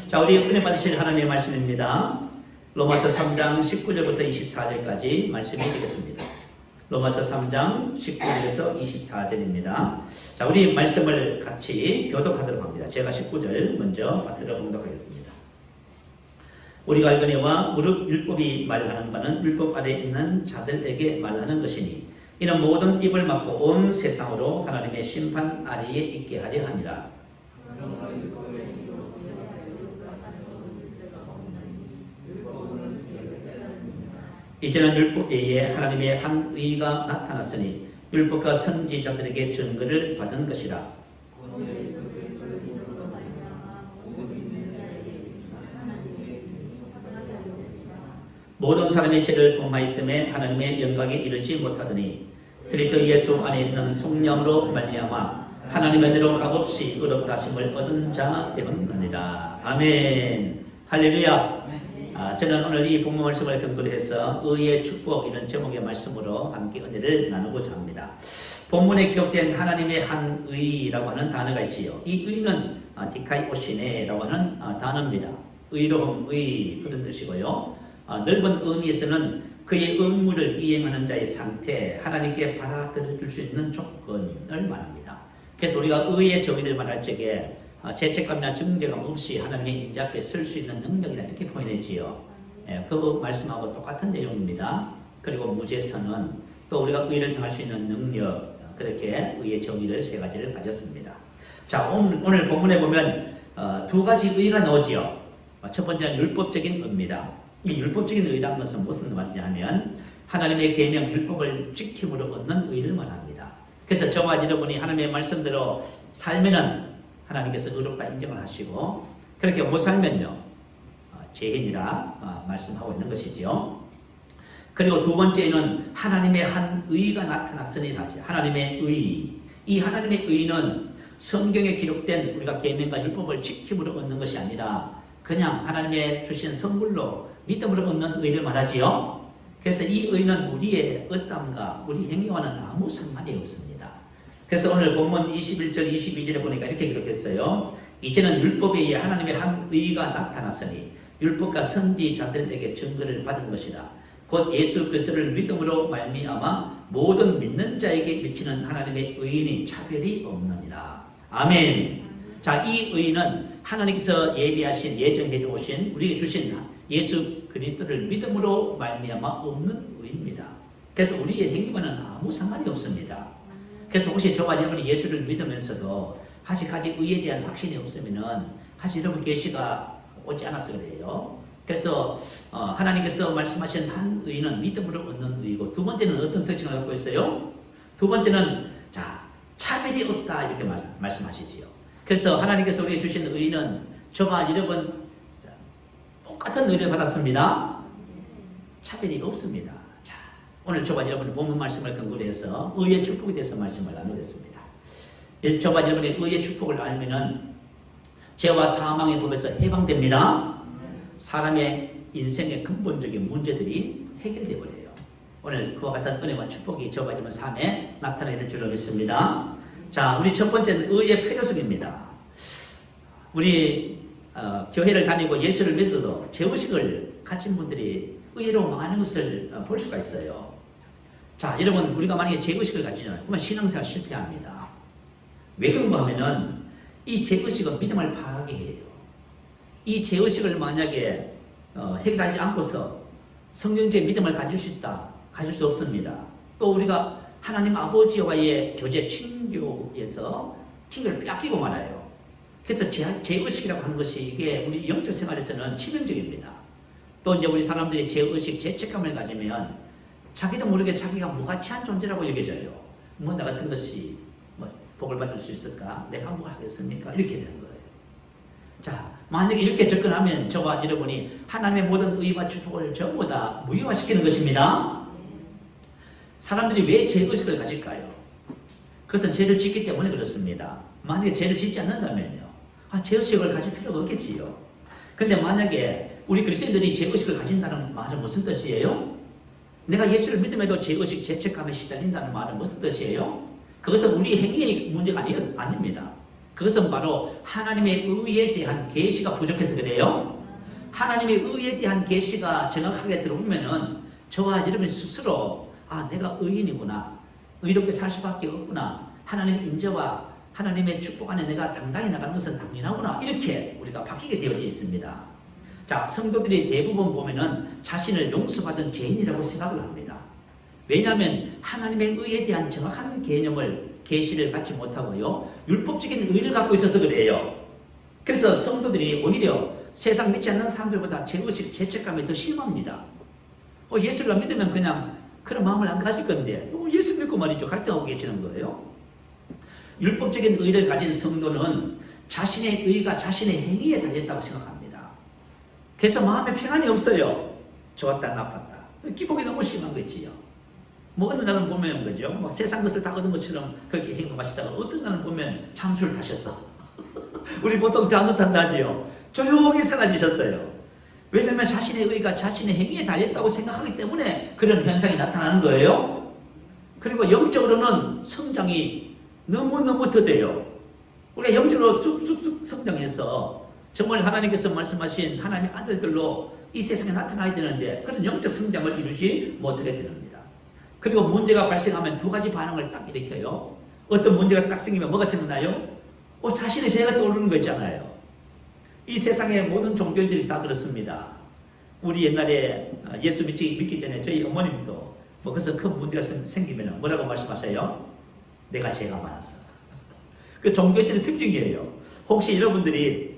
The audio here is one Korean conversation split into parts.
자, 우리 은혜 받으실 하나님의 말씀입니다. 로마서 3장 19절부터 24절까지 말씀이 되겠습니다. 로마서 3장 19절에서 24절입니다. 자, 우리 말씀을 같이 교독하도록 합니다. 제가 19절 먼저 받들어 봉독하겠습니다. 우리가 알거니와 무릇 율법이 말하는 바는 율법 아래 있는 자들에게 말하는 것이니 이는 모든 입을 막고 온 세상으로 하나님의 심판 아래에 있게 하려 함이라. 이제는 율법 외에 하나님의 한 의가 나타났으니 율법과 선지자들에게 증거를 받은 것이라. 모든 사람의 죄를 범하였음에 하나님의 영광에 이르지 못하더니 그리스도 예수 안에 있는 성령으로 말미암아 하나님의 은혜로 값없이 의롭다 하심을 얻은 자 되었느니라. 아멘. 할렐루야. 저는 오늘 이 본문 말씀을 근거로 해서 의의 축복 이런 제목의 말씀으로 함께 은혜를 나누고자 합니다. 본문에 기록된 하나님의 한 의라고 하는 단어가 있어요. 이 의는 디카이오시네라고 하는 단어입니다. 의로움, 의 그런 뜻이고요. 넓은 의미에서는 그의 의무를 이행하는 자의 상태, 하나님께 받아들여줄 수 있는 조건을 말합니다. 그래서 우리가 의의 정의를 말할 적에 죄책감이나 정죄감 없이 하나님의 인자 앞에 설 수 있는 능력이라 이렇게 표현했지요. 그 말씀하고 똑같은 내용입니다. 그리고 무죄선언, 또 우리가 의를 행할 수 있는 능력, 그렇게 의의 정의를 세 가지를 가졌습니다. 자, 오늘 본문에 보면 두 가지 의가 나오지요. 첫 번째는 율법적인 의입니다. 이 율법적인 의라는 것은 무슨 말이냐 하면 하나님의 계명 율법을 지킴으로 얻는 의를 말합니다. 그래서 저와 여러분이 하나님의 말씀대로 살면은 하나님께서 의롭다 인정을 하시고 그렇게 못 살면요 죄인이라 말씀하고 있는 것이죠. 그리고 두 번째는 하나님의 한 의가 나타났으니라 하죠. 하나님의 의. 이 하나님의 의는 성경에 기록된 우리가 계명과 율법을 지킴으로 얻는 것이 아니라 그냥 하나님의 주신 선물로 믿음으로 얻는 의를 말하지요. 그래서 이 의는 우리의 어땀과 우리 행위와는 아무 상관이 없습니다. 그래서 오늘 본문 21절 22절에 보니까 이렇게 기록했어요. 이제는 율법에 의해 하나님의 한 의가 나타났으니 율법과 선지자들에게 증거를 받은 것이라. 곧 예수 그리스도를 믿음으로 말미암아 모든 믿는 자에게 미치는 하나님의 의인이 차별이 없느니라. 아멘. 자, 이 의는 하나님께서 예비하신 예정해 주신 우리에게 주신 예수 그리스도를 믿음으로 말미암아 없는 의입니다. 그래서 우리의 행위와는 아무 상관이 없습니다. 그래서 혹시 저와 여러분이 예수를 믿으면서도 아직까지 의에 대한 확신이 없으면은 사실 여러분 계시가 오지 않아서 그래요. 그래서 하나님께서 말씀하신 한 의는 믿음으로 얻는 의이고 두 번째는 어떤 특징을 갖고 있어요? 두 번째는 차별이 없다 이렇게 말씀하시지요. 그래서 하나님께서 우리에게 주신 의는 저와 여러분 똑같은 의를 받았습니다. 차별이 없습니다. 자, 오늘 저와 여러분의 본문 말씀을 근거로 해서 의의 축복에 대해서 말씀을 나누겠습니다. 저와 여러분의 의의 축복을 알면은 죄와 사망의 법에서 해방됩니다. 사람의 인생의 근본적인 문제들이 해결되어 버려요. 오늘 그와 같은 은혜와 축복이 저와 여러분 삶에 나타나게 될 줄로 믿습니다. 자, 우리 첫 번째는 의의 필요성입니다. 우리 교회를 다니고 예수를 믿어도 죄의식을 가진 분들이 의외로 많은 것을 볼 수가 있어요. 자, 여러분 우리가 만약에 죄의식을 가지잖아요. 그러면 신앙생활 실패합니다. 왜 그런가 하면은 이 죄의식은 믿음을 파괴해요. 이 죄의식을 만약에 해결하지 않고서 성경적인 믿음을 가질 수 있다, 가질 수 없습니다. 또 우리가 하나님 아버지와의 교제 친교에서 친교를 뺏기고 말아요. 그래서 죄의식이라고 하는 것이 이게 우리 영적 생활에서는 치명적입니다. 또 이제 우리 사람들이 죄의식, 죄책감을 가지면 자기도 모르게 자기가 무가치한 존재라고 여겨져요. 뭐 나 같은 것이 복을 받을 수 있을까? 내가 뭐 하겠습니까? 이렇게 되는 거예요. 자, 만약에 이렇게 접근하면 저와 여러분이 하나님의 모든 의와 축복을 전부 다 무효화시키는 것입니다. 사람들이 왜 죄의식을 가질까요? 그것은 죄를 짓기 때문에 그렇습니다. 만약에 죄를 짓지 않는다면요. 죄의식을 가질 필요가 없겠지요. 근데 만약에 우리 그리스도인들이 죄의식을 가진다는 말은 무슨 뜻이에요? 내가 예수를 믿음에도 죄의식, 죄책감에 시달린다는 말은 무슨 뜻이에요? 그것은 우리 행위의 문제가 아닙니다. 그것은 바로 하나님의 의에 대한 계시가 부족해서 그래요. 하나님의 의에 대한 계시가 정확하게 들어오면은 저와 여러분 스스로 내가 의인이구나, 의롭게 살 수밖에 없구나, 하나님의 인재와 하나님의 축복 안에 내가 당당히 나가는 것은 당연하구나, 이렇게 우리가 바뀌게 되어져 있습니다. 자, 성도들이 대부분 보면은 자신을 용서받은 죄인이라고 생각을 합니다. 왜냐하면 하나님의 의에 대한 정확한 개념을, 계시를 갖지 못하고요, 율법적인 의를 갖고 있어서 그래요. 그래서 성도들이 오히려 세상 믿지 않는 사람들보다 죄의식, 죄책감이 더 심합니다. 예수를 안 믿으면 그냥 그런 마음을 안 가질 건데 예수 믿고 말이죠, 갈등하고 계시는 거예요. 율법적인 의를 가진 성도는 자신의 의가 자신의 행위에 달렸다고 생각합니다. 그래서 마음에 평안이 없어요. 좋았다 나빴다, 기복이 너무 심한 거지요. 어느 날은 보면 그죠, 세상 것을 다 얻은 것처럼 그렇게 행동하시다가 어떤 날은 보면 잠수를 타셨어. 우리 보통 잠수 탄다 하지요. 조용히 사라지셨어요. 왜냐하면 자신의 의가 자신의 행위에 달렸다고 생각하기 때문에 그런 현상이 나타나는 거예요. 그리고 영적으로는 성장이 너무너무 더뎌요. 우리가 영적으로 쑥쑥쑥 성장해서 정말 하나님께서 말씀하신 하나님의 아들들로 이 세상에 나타나야 되는데 그런 영적 성장을 이루지 못하게 됩니다. 그리고 문제가 발생하면 두 가지 반응을 딱 일으켜요. 어떤 문제가 딱 생기면 뭐가 생각나요? 자신의 죄가 떠오르는 거 있잖아요. 이 세상의 모든 종교인들이 다 그렇습니다. 우리 옛날에 예수 믿기 전에 저희 어머님도 그래서 큰 문제가 생기면 뭐라고 말씀하세요? 내가 죄가 많아서. 그 종교인들의 특징이에요. 혹시 여러분들이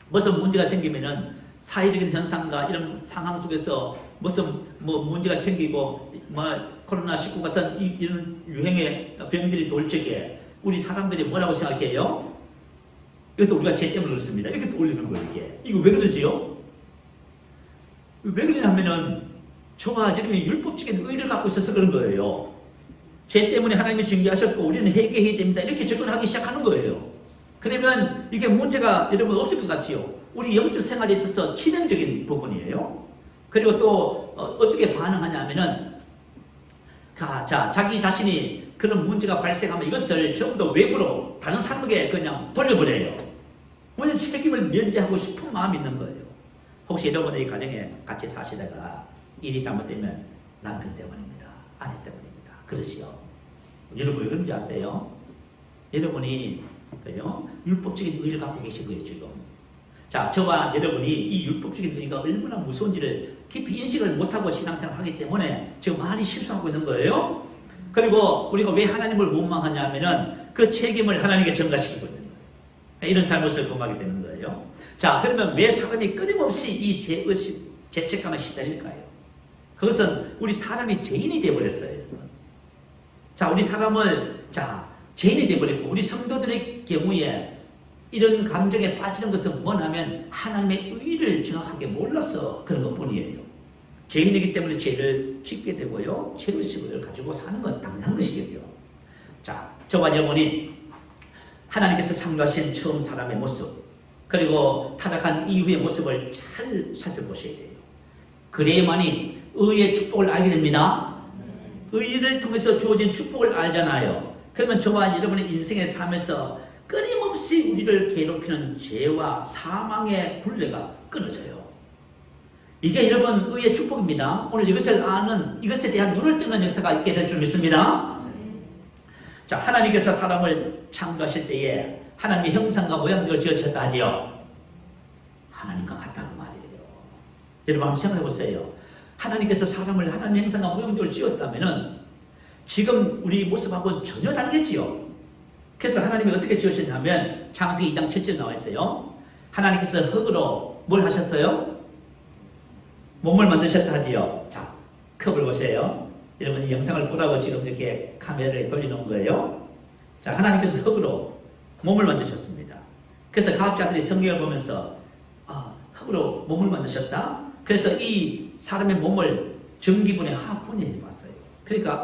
무슨 문제가 생기면은 사회적인 현상과 이런 상황 속에서 무슨 문제가 생기고 코로나19 같은 이런 유행의 병들이 돌 적에 우리 사람들이 뭐라고 생각해요? 이것도 우리가 죄 때문에 그렇습니다. 이렇게 돌리는 거예요, 이게. 이거 왜 그러지요? 왜 그러냐면은 저와 여러분이 율법적인 의를 갖고 있어서 그런 거예요. 죄 때문에 하나님이 징계하셨고 우리는 회개해야 됩니다, 이렇게 접근하기 시작하는 거예요. 그러면 이게 문제가 여러분 없을 것 같지요? 우리 영적 생활에 있어서 치명적인 부분이에요. 그리고 또 어떻게 반응하냐면은 자기 자신이 그런 문제가 발생하면 이것을 전부 다 외부로 다른 사람에게 그냥 돌려버려요. 왜냐면 책임을 면제하고 싶은 마음이 있는 거예요. 혹시 여러분의 가정에 같이 사시다가 일이 잘못되면 남편 때문입니다, 아내 때문입니다, 그러시요. 여러분 왜 그런지 아세요? 여러분이 그죠? 율법적인 의를 갖고 계신 거예요, 지금. 자, 저와 여러분이 이 율법적인 의가 얼마나 무서운지를 깊이 인식을 못하고 신앙생활을 하기 때문에 지금 많이 실수하고 있는 거예요. 그리고 우리가 왜 하나님을 원망하냐 하면은 그 책임을 하나님께 전가시키고 있는 거예요. 이런 잘못을 범하게 되는 거예요. 자, 그러면 왜 사람이 끊임없이 이 죄의식, 죄책감에 시달릴까요? 그것은 우리 사람이 죄인이 되어버렸어요. 자, 우리 사람을 죄인이 되어버렸고 우리 성도들의 경우에 이런 감정에 빠지는 것은 뭐냐면 하나님의 의를 정확하게 몰라서 그런 것뿐이에요. 죄인이기 때문에 죄를 짓게 되고요, 죄의식을 가지고 사는 건 당연한 것이겠죠. 자, 저와 여러분이 하나님께서 창조하신 처음 사람의 모습, 그리고 타락한 이후의 모습을 잘 살펴보셔야 돼요. 그래야만이 의의 축복을 알게 됩니다. 의를 통해서 주어진 축복을 알잖아요. 그러면 저와 여러분의 인생의 삶에서 끊임없이 우리를 괴롭히는 죄와 사망의 굴레가 끊어져요. 이게 여러분 의의 축복입니다. 오늘 이것을 아는, 이것에 대한 눈을 뜨는 역사가 있게 될 줄 믿습니다. 자, 하나님께서 사람을 창조하실 때에 하나님의 형상과 모양대로 지으셨다 하지요. 하나님과 같다는 말이에요. 여러분 한번 생각해 보세요. 하나님께서 사람을 하나님의 형상과 모양대로 지었다면은 지금 우리 모습하고는 전혀 다르겠지요. 그래서 하나님이 어떻게 지으셨냐면 창세기 2장 7절 나와 있어요. 하나님께서 흙으로 뭘 하셨어요? 몸을 만드셨다 하지요. 자, 컵을 보세요. 여러분 이 영상을 보라고 지금 이렇게 카메라를 돌려놓은 거예요. 자, 하나님께서 흙으로 몸을 만드셨습니다. 그래서 과학자들이 성경을 보면서 흙으로 몸을 만드셨다. 그래서 이 사람의 몸을 전기분해 화학분해해 봤어요. 그러니까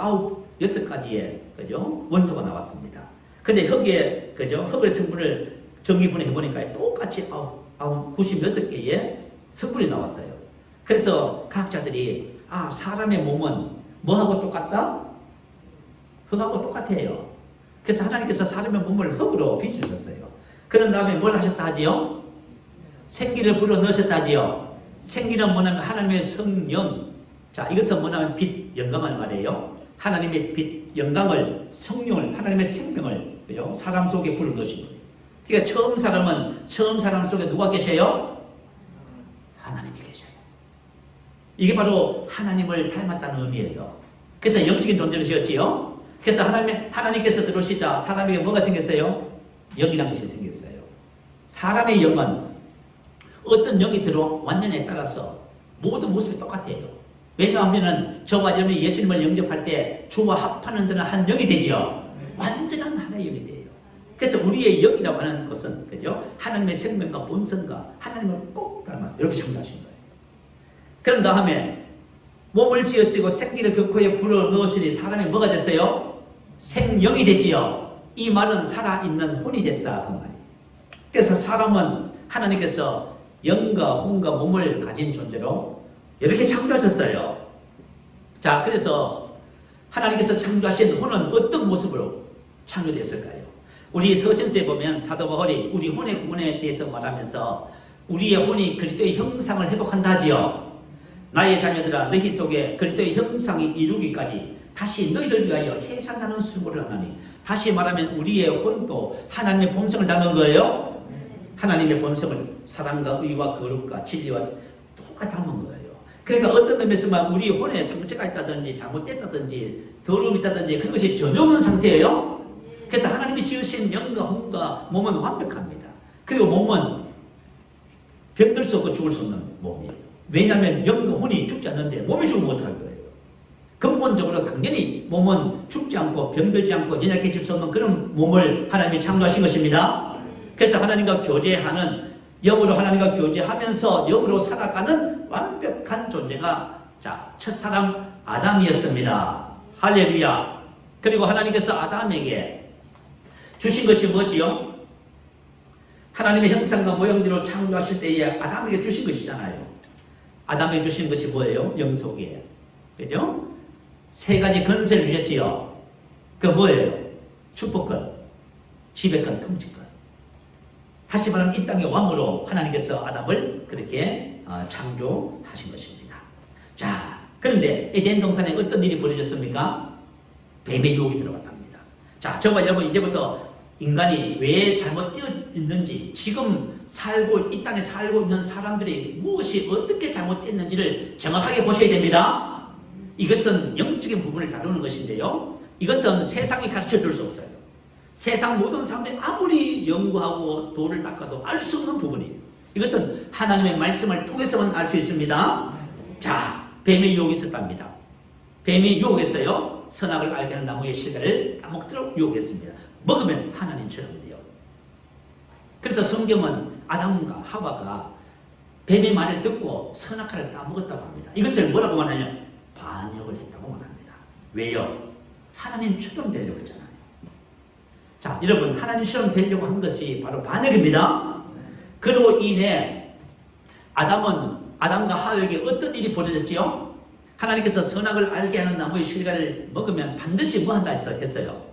6가지의 그죠? 원소가 나왔습니다. 근데 흙에 그죠? 흙의 성분을 전기분해해 보니까 똑같이 96개의 성분이 나왔어요. 그래서 과학자들이 사람의 몸은 뭐하고 똑같다? 흙하고 똑같아요. 그래서 하나님께서 사람의 몸을 흙으로 빚으셨어요. 그런 다음에 뭘 하셨다 하지요? 생기를 불어 넣으셨다 하지요. 생기는 뭐냐면 하나님의 성령. 자, 이것은 뭐냐면 빛, 영광을 말해요. 하나님의 빛, 영광을, 성령을, 하나님의 생명을, 그죠? 사람 속에 불어 넣으신 거예요. 그러니까 처음 사람 속에 누가 계셔요? 하나님이 계셔요. 이게 바로 하나님을 닮았다는 의미예요. 그래서 영적인 존재로 지었지요. 그래서 하나님께서 들어오시자 사람에게 뭐가 생겼어요? 영이라는 것이 생겼어요. 사람의 영은 어떤 영이 들어왔느냐에 따라서 모든 모습이 똑같아요. 왜냐하면 저와 여러분이 예수님을 영접할 때 주와 합하는 자는 한 영이 되지요. 완전한 하나의 영이 돼요. 그래서 우리의 영이라고 하는 것은, 그죠? 하나님의 생명과 본성과 하나님을 꼭 닮았어요. 이렇게 창조하신 거예요. 그런 다음에 몸을 지으시고 생기를 그 코에 불어 넣으시니 사람이 뭐가 됐어요? 생영이 됐지요. 이 말은 살아있는 혼이 됐다 그 말이에요. 그래서 사람은 하나님께서 영과 혼과 몸을 가진 존재로 이렇게 창조하셨어요. 자, 그래서 하나님께서 창조하신 혼은 어떤 모습으로 창조되었을까요? 우리 서신서에 보면 사도 바울이 우리 혼의 구원에 대해서 말하면서 우리의 혼이 그리스도의 형상을 회복한다 하지요. 나의 자녀들아 너희 속에 그리스도의 형상이 이루기까지 다시 너희를 위하여 해산하는 수고를 하나니, 다시 말하면 우리의 혼도 하나님의 본성을 닮은 거예요. 하나님의 본성을 사랑과 의와 거룩과 진리와 똑같이 닮은 거예요. 그러니까 어떤 의미에서 우리 혼에 상처가 있다든지 잘못됐다든지 더러움이 있다든지 그런 것이 전혀 없는 상태예요. 그래서 하나님이 지으신 영과 혼과 몸은 완벽합니다. 그리고 몸은 병들 수 없고 죽을 수 없는 몸이에요. 왜냐하면 영과 혼이 죽지 않는데 몸이 죽으면 어떡할 거예요. 근본적으로 당연히 몸은 죽지 않고 병들지 않고 연약해질 수 없는 그런 몸을 하나님이 창조하신 것입니다. 그래서 하나님과 교제하는, 영으로 하나님과 교제하면서 영으로 살아가는 완벽한 존재가 첫사람 아담이었습니다. 할렐루야. 그리고 하나님께서 아담에게 주신 것이 뭐지요? 하나님의 형상과 모형대로 창조하실 때에 아담에게 주신 것이잖아요. 아담에게 주신 것이 뭐예요? 영속이에요. 그죠? 세 가지 권세를 주셨지요. 그 뭐예요? 축복권, 지배권, 통치권. 다시 말하면 이 땅의 왕으로 하나님께서 아담을 그렇게 창조하신 것입니다. 자, 그런데 에덴 동산에 어떤 일이 벌어졌습니까? 뱀의 유혹이 들어갔답니다. 자, 저와 여러분 이제부터 인간이 왜 잘못되어 있는지, 지금 이 땅에 살고 있는 사람들이 무엇이 어떻게 잘못됐는지를 정확하게 보셔야 됩니다. 이것은 영적인 부분을 다루는 것인데요. 이것은 세상이 가르쳐 줄 수 없어요. 세상 모든 사람들이 아무리 연구하고 도를 닦아도 알 수 없는 부분이에요. 이것은 하나님의 말씀을 통해서만 알 수 있습니다. 자, 뱀의 유혹이 있었답니다. 뱀이 유혹했어요. 선악을 알게 하는 나무의 실과를 따먹도록 유혹했습니다. 먹으면 하나님처럼 돼요. 그래서 성경은 아담과 하와가 뱀의 말을 듣고 선악과를 따먹었다고 합니다. 이것을 뭐라고 말하냐? 반역을 했다고 말합니다. 왜요? 하나님처럼 되려고 했잖아요. 자, 여러분, 하나님처럼 되려고 한 것이 바로 반역입니다. 그로 인해 아담과 하와에게 어떤 일이 벌어졌지요? 하나님께서 선악을 알게 하는 나무의 실과를 먹으면 반드시 뭐 한다 했어요?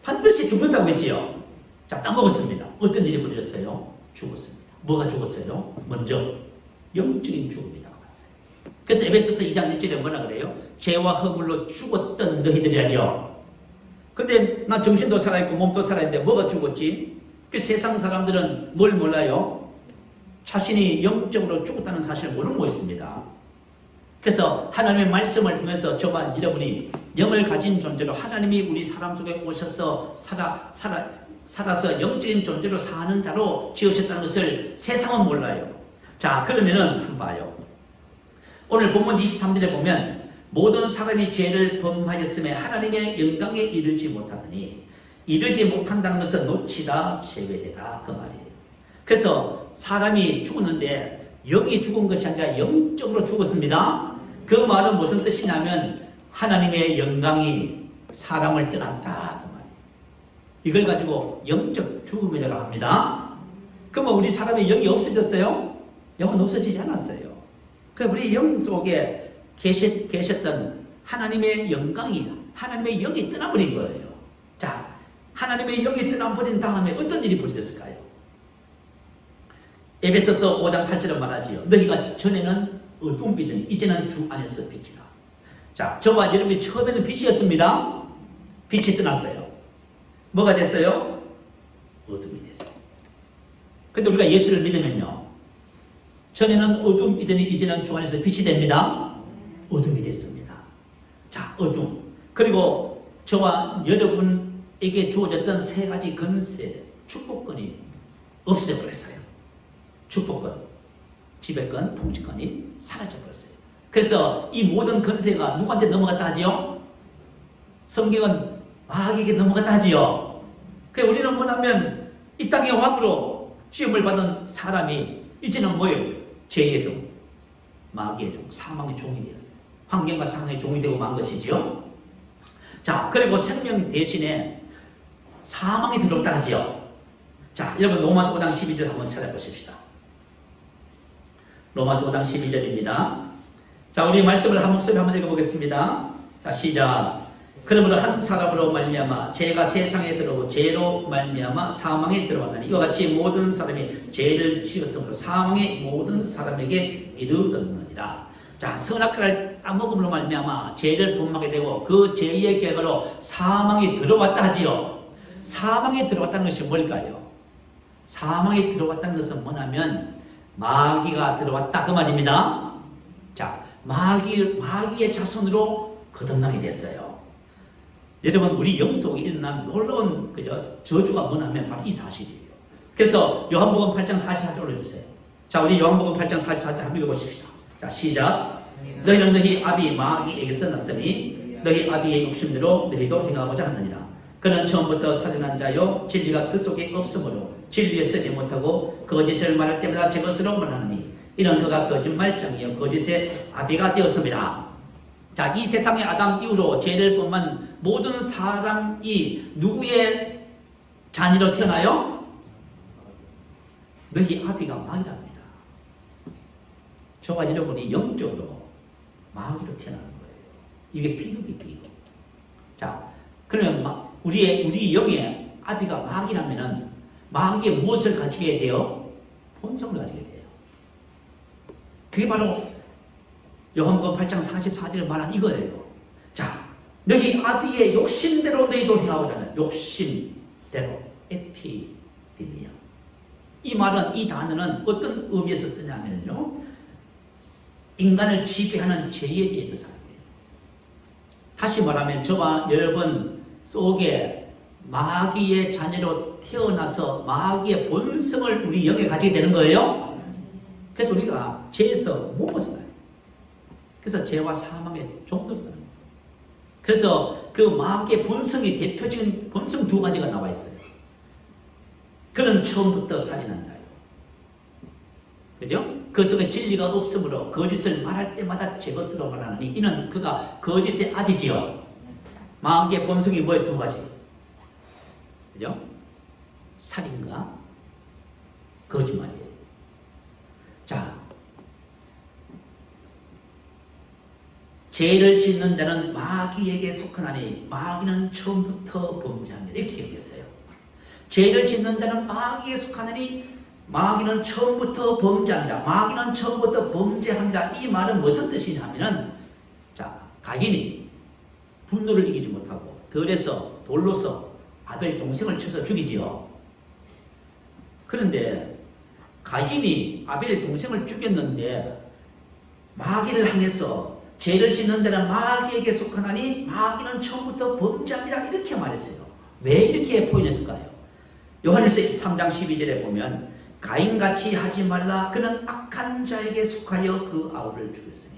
반드시 죽는다고 했지요. 자, 따먹었습니다. 어떤 일이 벌어졌어요? 죽었습니다. 뭐가 죽었어요? 먼저 영적인 죽음이 다가왔어요. 그래서 에베소서 2장 1절에 뭐라 그래요? 죄와 허물로 죽었던 너희들이라죠. 근데 나 정신도 살아있고 몸도 살아있는데 뭐가 죽었지? 그 세상 사람들은 뭘 몰라요? 자신이 영적으로 죽었다는 사실을 모르고 있습니다. 그래서 하나님의 말씀을 통해서 저와 여러분이 영을 가진 존재로 하나님이 우리 사람 속에 오셔서 살아서 영적인 존재로 사는 자로 지으셨다는 것을 세상은 몰라요. 자, 그러면은 한번 봐요. 오늘 본문 23절에 보면 모든 사람이 죄를 범하였음에 하나님의 영광에 이르지 못하더니, 이르지 못한다는 것은 놓치다 제외되다 그 말이에요. 그래서 사람이 죽었는데 영이 죽은 것이 아니라 영적으로 죽었습니다. 그 말은 무슨 뜻이냐면 하나님의 영광이 사람을 떠났다 그 말이에요. 이걸 가지고 영적 죽음이라고 합니다. 그럼 우리 사람의 영이 없어졌어요? 영은 없어지지 않았어요. 그 우리 영 속에 계셨던 하나님의 영광이, 하나님의 영이 떠나버린 거예요. 자, 하나님의 영이 떠나버린 다음에 어떤 일이 벌어졌을까요? 에베소서 5장 8절에 말하지요. 너희가 전에는 어둠이더니 이제는 주 안에서 빛이라. 자, 저와 여러분이 처음에는 빛이었습니다. 빛이 떠났어요. 뭐가 됐어요? 어둠이 됐어요. 근데 우리가 예수를 믿으면요, 전에는 어둠이더니 이제는 주 안에서 빛이 됩니다. 어둠이 됐습니다. 자, 어둠. 그리고 저와 여러분에게 주어졌던 세 가지 건세, 축복권이 없어져 버렸어요. 축복권, 지배권, 통치권이 사라져 버렸어요. 그래서 이 모든 건세가 누구한테 넘어갔다 하지요? 성경은 마귀에게 넘어갔다 하지요. 그래서 우리는 뭐냐면 이 땅의 왕으로 시험을 받은 사람이 이제는 뭐예요? 죄의 종, 마귀의 종, 사망의 종이 되었어요. 환경과 상황의 종이 되고 만 것이지요. 자, 그리고 생명 대신에 사망이 들어왔다 하지요. 자, 여러분 로마서 5장 12절 한번 찾아보십시다. 로마서 5장 12절입니다. 자, 우리 말씀을 한 목소리 한번 읽어보겠습니다. 자, 시작. 그러므로 한 사람으로 말미암아 죄가 세상에 들어오고 죄로 말미암아 사망에 들어왔나니 이와 같이 모든 사람이 죄를 지었으므로 사망이 모든 사람에게 이르렀느니라. 자, 선악과를 따먹음으로 말미암아 죄를 범하게 되고 그 죄의 결과로 사망이 들어왔다 하지요. 사망에 들어왔다는 것이 뭘까요? 사망에 들어왔다는 것은 뭐냐면 마귀가 들어왔다 그 말입니다. 자, 마귀의 자손으로 거듭나게 됐어요. 여러분, 우리 영 속에 일어난 놀라운 저주가 뭐냐면 바로 이 사실이에요. 그래서 요한복음 8장 44절 올려주세요. 자, 우리 요한복음 8장 44절 한번 읽어보십시다. 자, 시작. 너희는 너희 아비 마귀에게서 났으니 너희 아비의 욕심대로 너희도 행하고자 하느니라. 그는 처음부터 살인한 자요 진리가 그 속에 없으므로 진리에 서지 못하고 거짓을 말할 때마다 제 것으로 말하느니 이는 그가 거짓말장이요 거짓의 아비가 되었습니다. 자, 이 세상의 아담 이후로 죄를 범한 모든 사람이 누구의 자녀로 태어나요? 너희 아비가 마귀랍니다. 저와 여러분이 영적으로 마귀로 태어나는 거예요. 이게 비극이 비극. 자, 그러면 우리 영의 아비가 마귀라면은 마귀의 무엇을 가지게 돼요? 본성을 가지게 돼요. 그게 바로 요한복음 8장 44절에 말한 이거예요. 자, 너희 아비의 욕심대로 너희도 행하고자 하는 욕심대로 에피디미아. 이 말은, 이 단어는 어떤 의미에서 쓰냐면요, 인간을 지배하는 죄에 대해서 사용해요. 다시 말하면 저와 여러분 속에 마귀의 자녀로 태어나서 마귀의 본성을 우리 영에 가지게 되는 거예요. 그래서 우리가 죄에서 못 벗어나요. 그래서 죄와 사망의 종들이 되는 거예요. 그래서 그 마귀의 본성이 대표적인 본성 두 가지가 나와 있어요. 그는 처음부터 살인한 자예요. 그죠? 그 속에 진리가 없으므로 거짓을 말할 때마다 제 것으로 말하느니 이는 그가 거짓의 아비지요. 마귀의 본성이 뭐예요? 두 가지. 그죠? 살인과 거짓말이에요. 자, 죄를 짓는 자는 마귀에게 속하나니 마귀는 처음부터 범죄합니다. 이렇게 기록했어요. 죄를 짓는 자는 마귀에게 속하나니 마귀는 처음부터 범죄합니다. 마귀는 처음부터 범죄합니다. 이 말은 무슨 뜻이냐면은, 자, 가인이 분노를 이기지 못하고 돌로서 아벨 동생을 쳐서 죽이지요. 그런데 가인이 아벨 동생을 죽였는데 마귀를 향해서 죄를 짓는 자는 마귀에게 속하나니 마귀는 처음부터 범죄합니다. 이렇게 말했어요. 왜 이렇게 표현했을까요? 요한일서 3장 12절에 보면 가인같이 하지 말라. 그는 악한 자에게 속하여 그 아우를 죽였으니.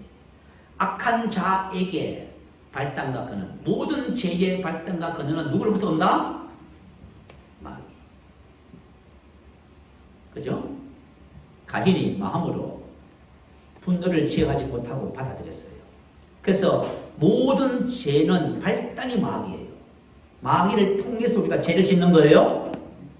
악한 자에게 발단과 근원, 모든 죄의 발단과 근원은 누구로부터 온다? 마귀. 그죠? 가인이 마음으로 분노를 제어하지 못하고 받아들였어요. 그래서 모든 죄는 발단이 마귀예요. 마귀를 통해서 우리가 죄를 짓는 거예요.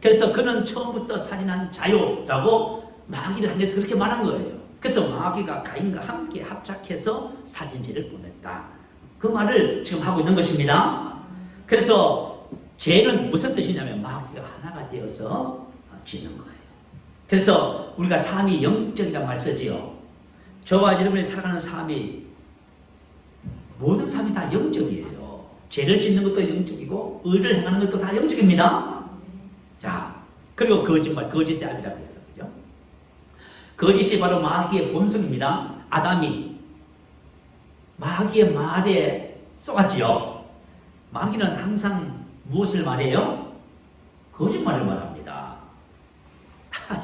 그래서 그는 처음부터 살인한 자요라고 마귀를 향해서 그렇게 말한 거예요. 그래서 마귀가 가인과 함께 합작해서 살인죄를 범했다. 그 말을 지금 하고 있는 것입니다. 그래서 죄는 무슨 뜻이냐면 마귀가 하나가 되어서 짓는 거예요. 그래서 우리가 삶이 영적이란 말 쓰지요. 저와 여러분이 살아가는 삶이 모든 삶이 다 영적이에요. 죄를 짓는 것도 영적이고 의를 행하는 것도 다 영적입니다. 자, 그리고 거짓말, 거짓의 압이라고 했어요. 그죠? 거짓이 바로 마귀의 본성입니다. 아담이 마귀의 말에 쏘았지요. 마귀는 항상 무엇을 말해요? 거짓말을 말합니다.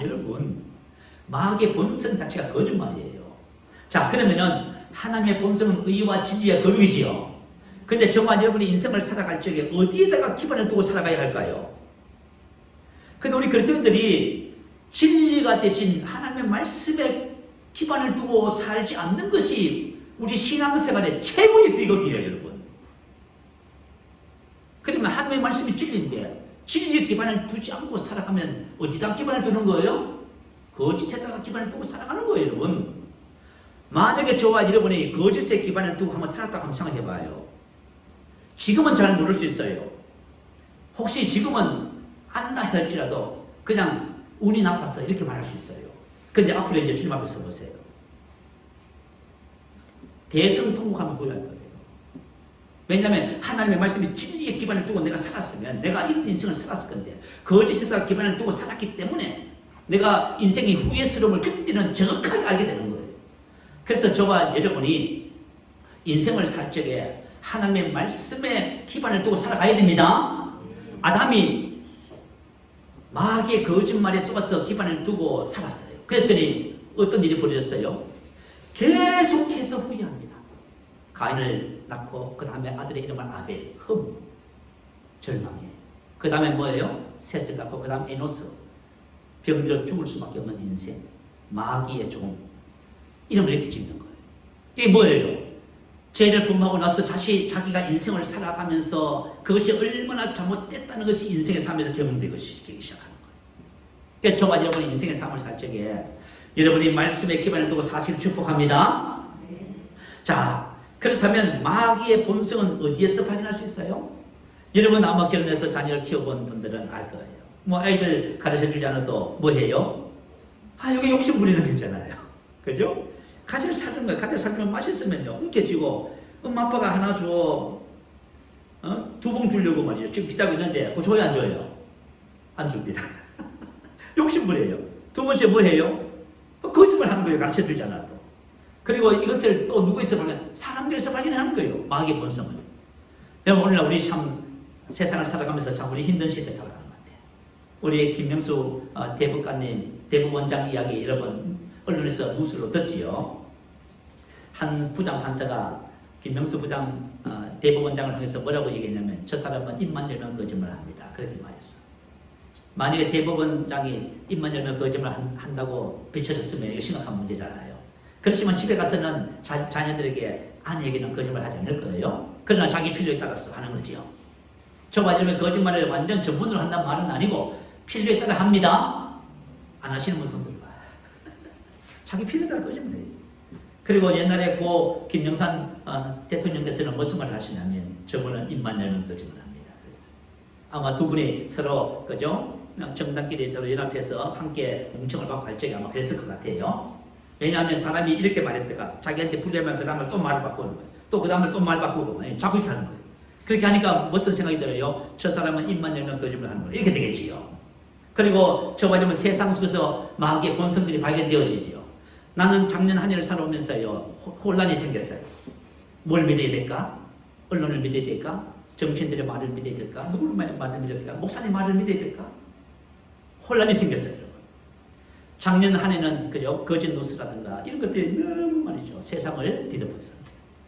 여러분, 마귀의 본성 자체가 거짓말이에요. 자, 그러면은 하나님의 본성은 의와 진리의 거룩이지요. 근데 저와 여러분이 인생을 살아갈 적에 어디에다가 기반을 두고 살아가야 할까요? 근데 우리 그리스도인들이 진리가 대신 하나님의 말씀에 기반을 두고 살지 않는 것이 우리 신앙생활의 최고의 비극이에요, 여러분. 그러면 하나님의 말씀이 진리인데 진리의 기반을 두지 않고 살아가면 어디다 기반을 두는 거예요? 거짓에다가 기반을 두고 살아가는 거예요, 여러분. 만약에 저와 여러분이 거짓에 기반을 두고 한번 살았다고 한번 생각해봐요. 지금은 잘 모를 수 있어요. 혹시 지금은 안다 할지라도 그냥 운이 나빴어 이렇게 말할 수 있어요. 근데 앞으로 이제 주님 앞에 서보세요. 대성통곡하면 후회할 거예요. 왜냐하면 하나님의 말씀이 진리의 기반을 두고 내가 살았으면 내가 이런 인생을 살았을 건데 거짓에다가 기반을 두고 살았기 때문에 내가 인생의 후회스러움을 그때는 정확하게 알게 되는 거예요. 그래서 저와 여러분이 인생을 살 적에 하나님의 말씀에 기반을 두고 살아가야 됩니다. 아담이 마귀의 거짓말에 속아서 기반을 두고 살았어요. 그랬더니 어떤 일이 벌어졌어요? 계속해서 후회합니다. 가인을 낳고 그 다음에 아들의 이름은 아벨, 절망해. 그 다음에 뭐예요? 셋을 낳고 그 다음 에노스, 병들어 죽을 수밖에 없는 인생, 마귀의 종, 이름을 이렇게 짓는 거예요. 이게 뭐예요? 죄를 범하고 나서 자기가 인생을 살아가면서 그것이 얼마나 잘못됐다는 것이 인생의 삶에서 경험되기 시작하는 거예요. 그러니까 저와 여러분이 인생의 삶을 살 적에 여러분이 말씀에 기반을 두고 사실을 축복합니다. 자, 그렇다면 마귀의 본성은 어디에서 발견할 수 있어요? 여러분 아마 결혼해서 자녀를 키워본 분들은 알 거예요. 뭐 아이들 가르쳐주지 않아도 뭐 해요? 여기 욕심 부리는 게 있잖아요. 그죠? 가지를 사는 거예요. 가지를 사면 맛있으면요. 웃겨지고 엄마 아빠가 하나 줘. 두 봉 주려고 말이죠. 지금 기다리고 있는데 그거 줘요 안 줘요? 안 줍니다. 욕심 부려요. 두 번째 뭐 해요? 거짓말 하는 거예요. 가르쳐주지 않아도. 그리고 이것을 또 누구에서 발견? 사람들에서 발견하는 거예요. 마귀의 본성을. 여러분 오늘날 우리 참 세상을 살아가면서 참 우리 힘든 시대에 살아가는 것 같아요. 우리 김명수 대법관님, 대법원장 이야기 여러분 언론에서 뉴스로 듣지요. 한 부장 판사가 김명수 부장 대법원장을 향해서 뭐라고 얘기했냐면 저 사람은 입만 열면 거짓말을 합니다. 그렇게 말했어. 만약에 대법원장이 입만 열면 거짓말 한다고 비춰졌으면 이거 심각한 문제잖아요. 그렇지만 집에 가서는 자녀들에게 아내에게는 거짓말 하지 않을 거예요. 그러나 자기 필요에 따라서 하는 거지요. 저와 여러분 거짓말을 완전 전문으로 한다는 말은 아니고 필요에 따라 합니다. 안 하시는 분 손 들어봐. 자기 필요에 따라 거짓말해요. 그리고 옛날에 고 김영삼 대통령께서는 무슨 말을 하시냐면 저분은 입만 열면 거짓말합니다. 그래서 아마 두 분이 서로 그죠? 정당끼리 서로 연합해서 함께 공청을 받고 할 적에 아마 그랬을 것 같아요. 왜냐하면 사람이 이렇게 말했다가 자기한테 불리하면 그 다음을 또 말을 바꾸는 거예요. 또 그 다음을 또 말 바꾸고 자꾸 이렇게 하는 거예요. 그렇게 하니까 무슨 생각이 들어요? 저 사람은 입만 열면 거짓말 하는 거예요. 이렇게 되겠지요. 그리고 저와 여러분 세상 속에서 마귀의 본성들이 발견되어지죠. 나는 작년 한 해를 살아오면서요 혼란이 생겼어요. 뭘 믿어야 될까? 언론을 믿어야 될까? 정치인들의 말을 믿어야 될까? 누구를 말을 믿어야 될까? 목사님 말을 믿어야 될까? 혼란이 생겼어요. 여러분. 작년 한 해는 그죠? 거짓 뉴스라든가 이런 것들이 너무 말이죠 세상을 뒤덮었어요.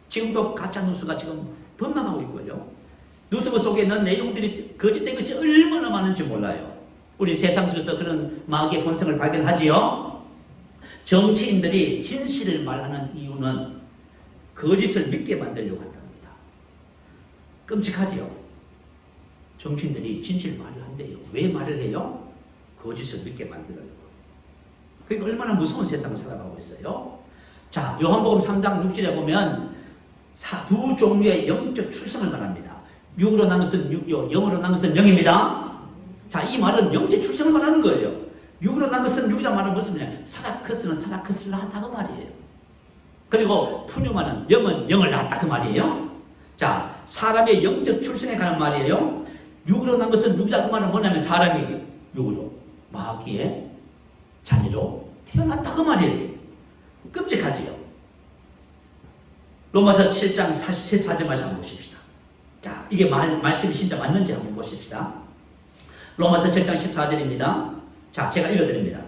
지금도 가짜 뉴스가 지금 범람하고 있고요. 뉴스 속에 있는 내용들이 거짓된 것이 얼마나 많은지 몰라요. 우리 세상 속에서 그런 마귀의 본성을 발견하지요. 정치인들이 진실을 말하는 이유는 거짓을 믿게 만들려고 한답니다. 끔찍하지요. 정치인들이 진실 말을 한대요. 왜 말을 해요? 거짓을 믿게 만들어요. 그러니까 얼마나 무서운 세상을 살아가고 있어요. 자, 요한복음 3장 6절에 보면 두 종류의 영적 출생을 말합니다. 육으로 난 것은 육이요, 영으로 난 것은 영입니다. 자, 이 말은 영적 출생을 말하는 거예요. 육으로 난 것은 육이란 말은 무슨 말이냐? 사라크스는 사라크스를 낳았다 그 말이에요. 그리고 푸뉴마는 영은 영을 낳았다 그 말이에요. 자, 사람의 영적 출생에 관한 말이에요. 육으로 난 것은 육이라 그 말은 뭐냐면 사람이 육으로 마귀의 자녀로 태어났다 그 말이에요. 끔찍하지요. 로마서 7장 14절 말씀 한번 보십시다. 자, 이게 말씀이 진짜 맞는지 한번 보십시다. 로마서 7장 14절입니다. 자, 제가 읽어드립니다.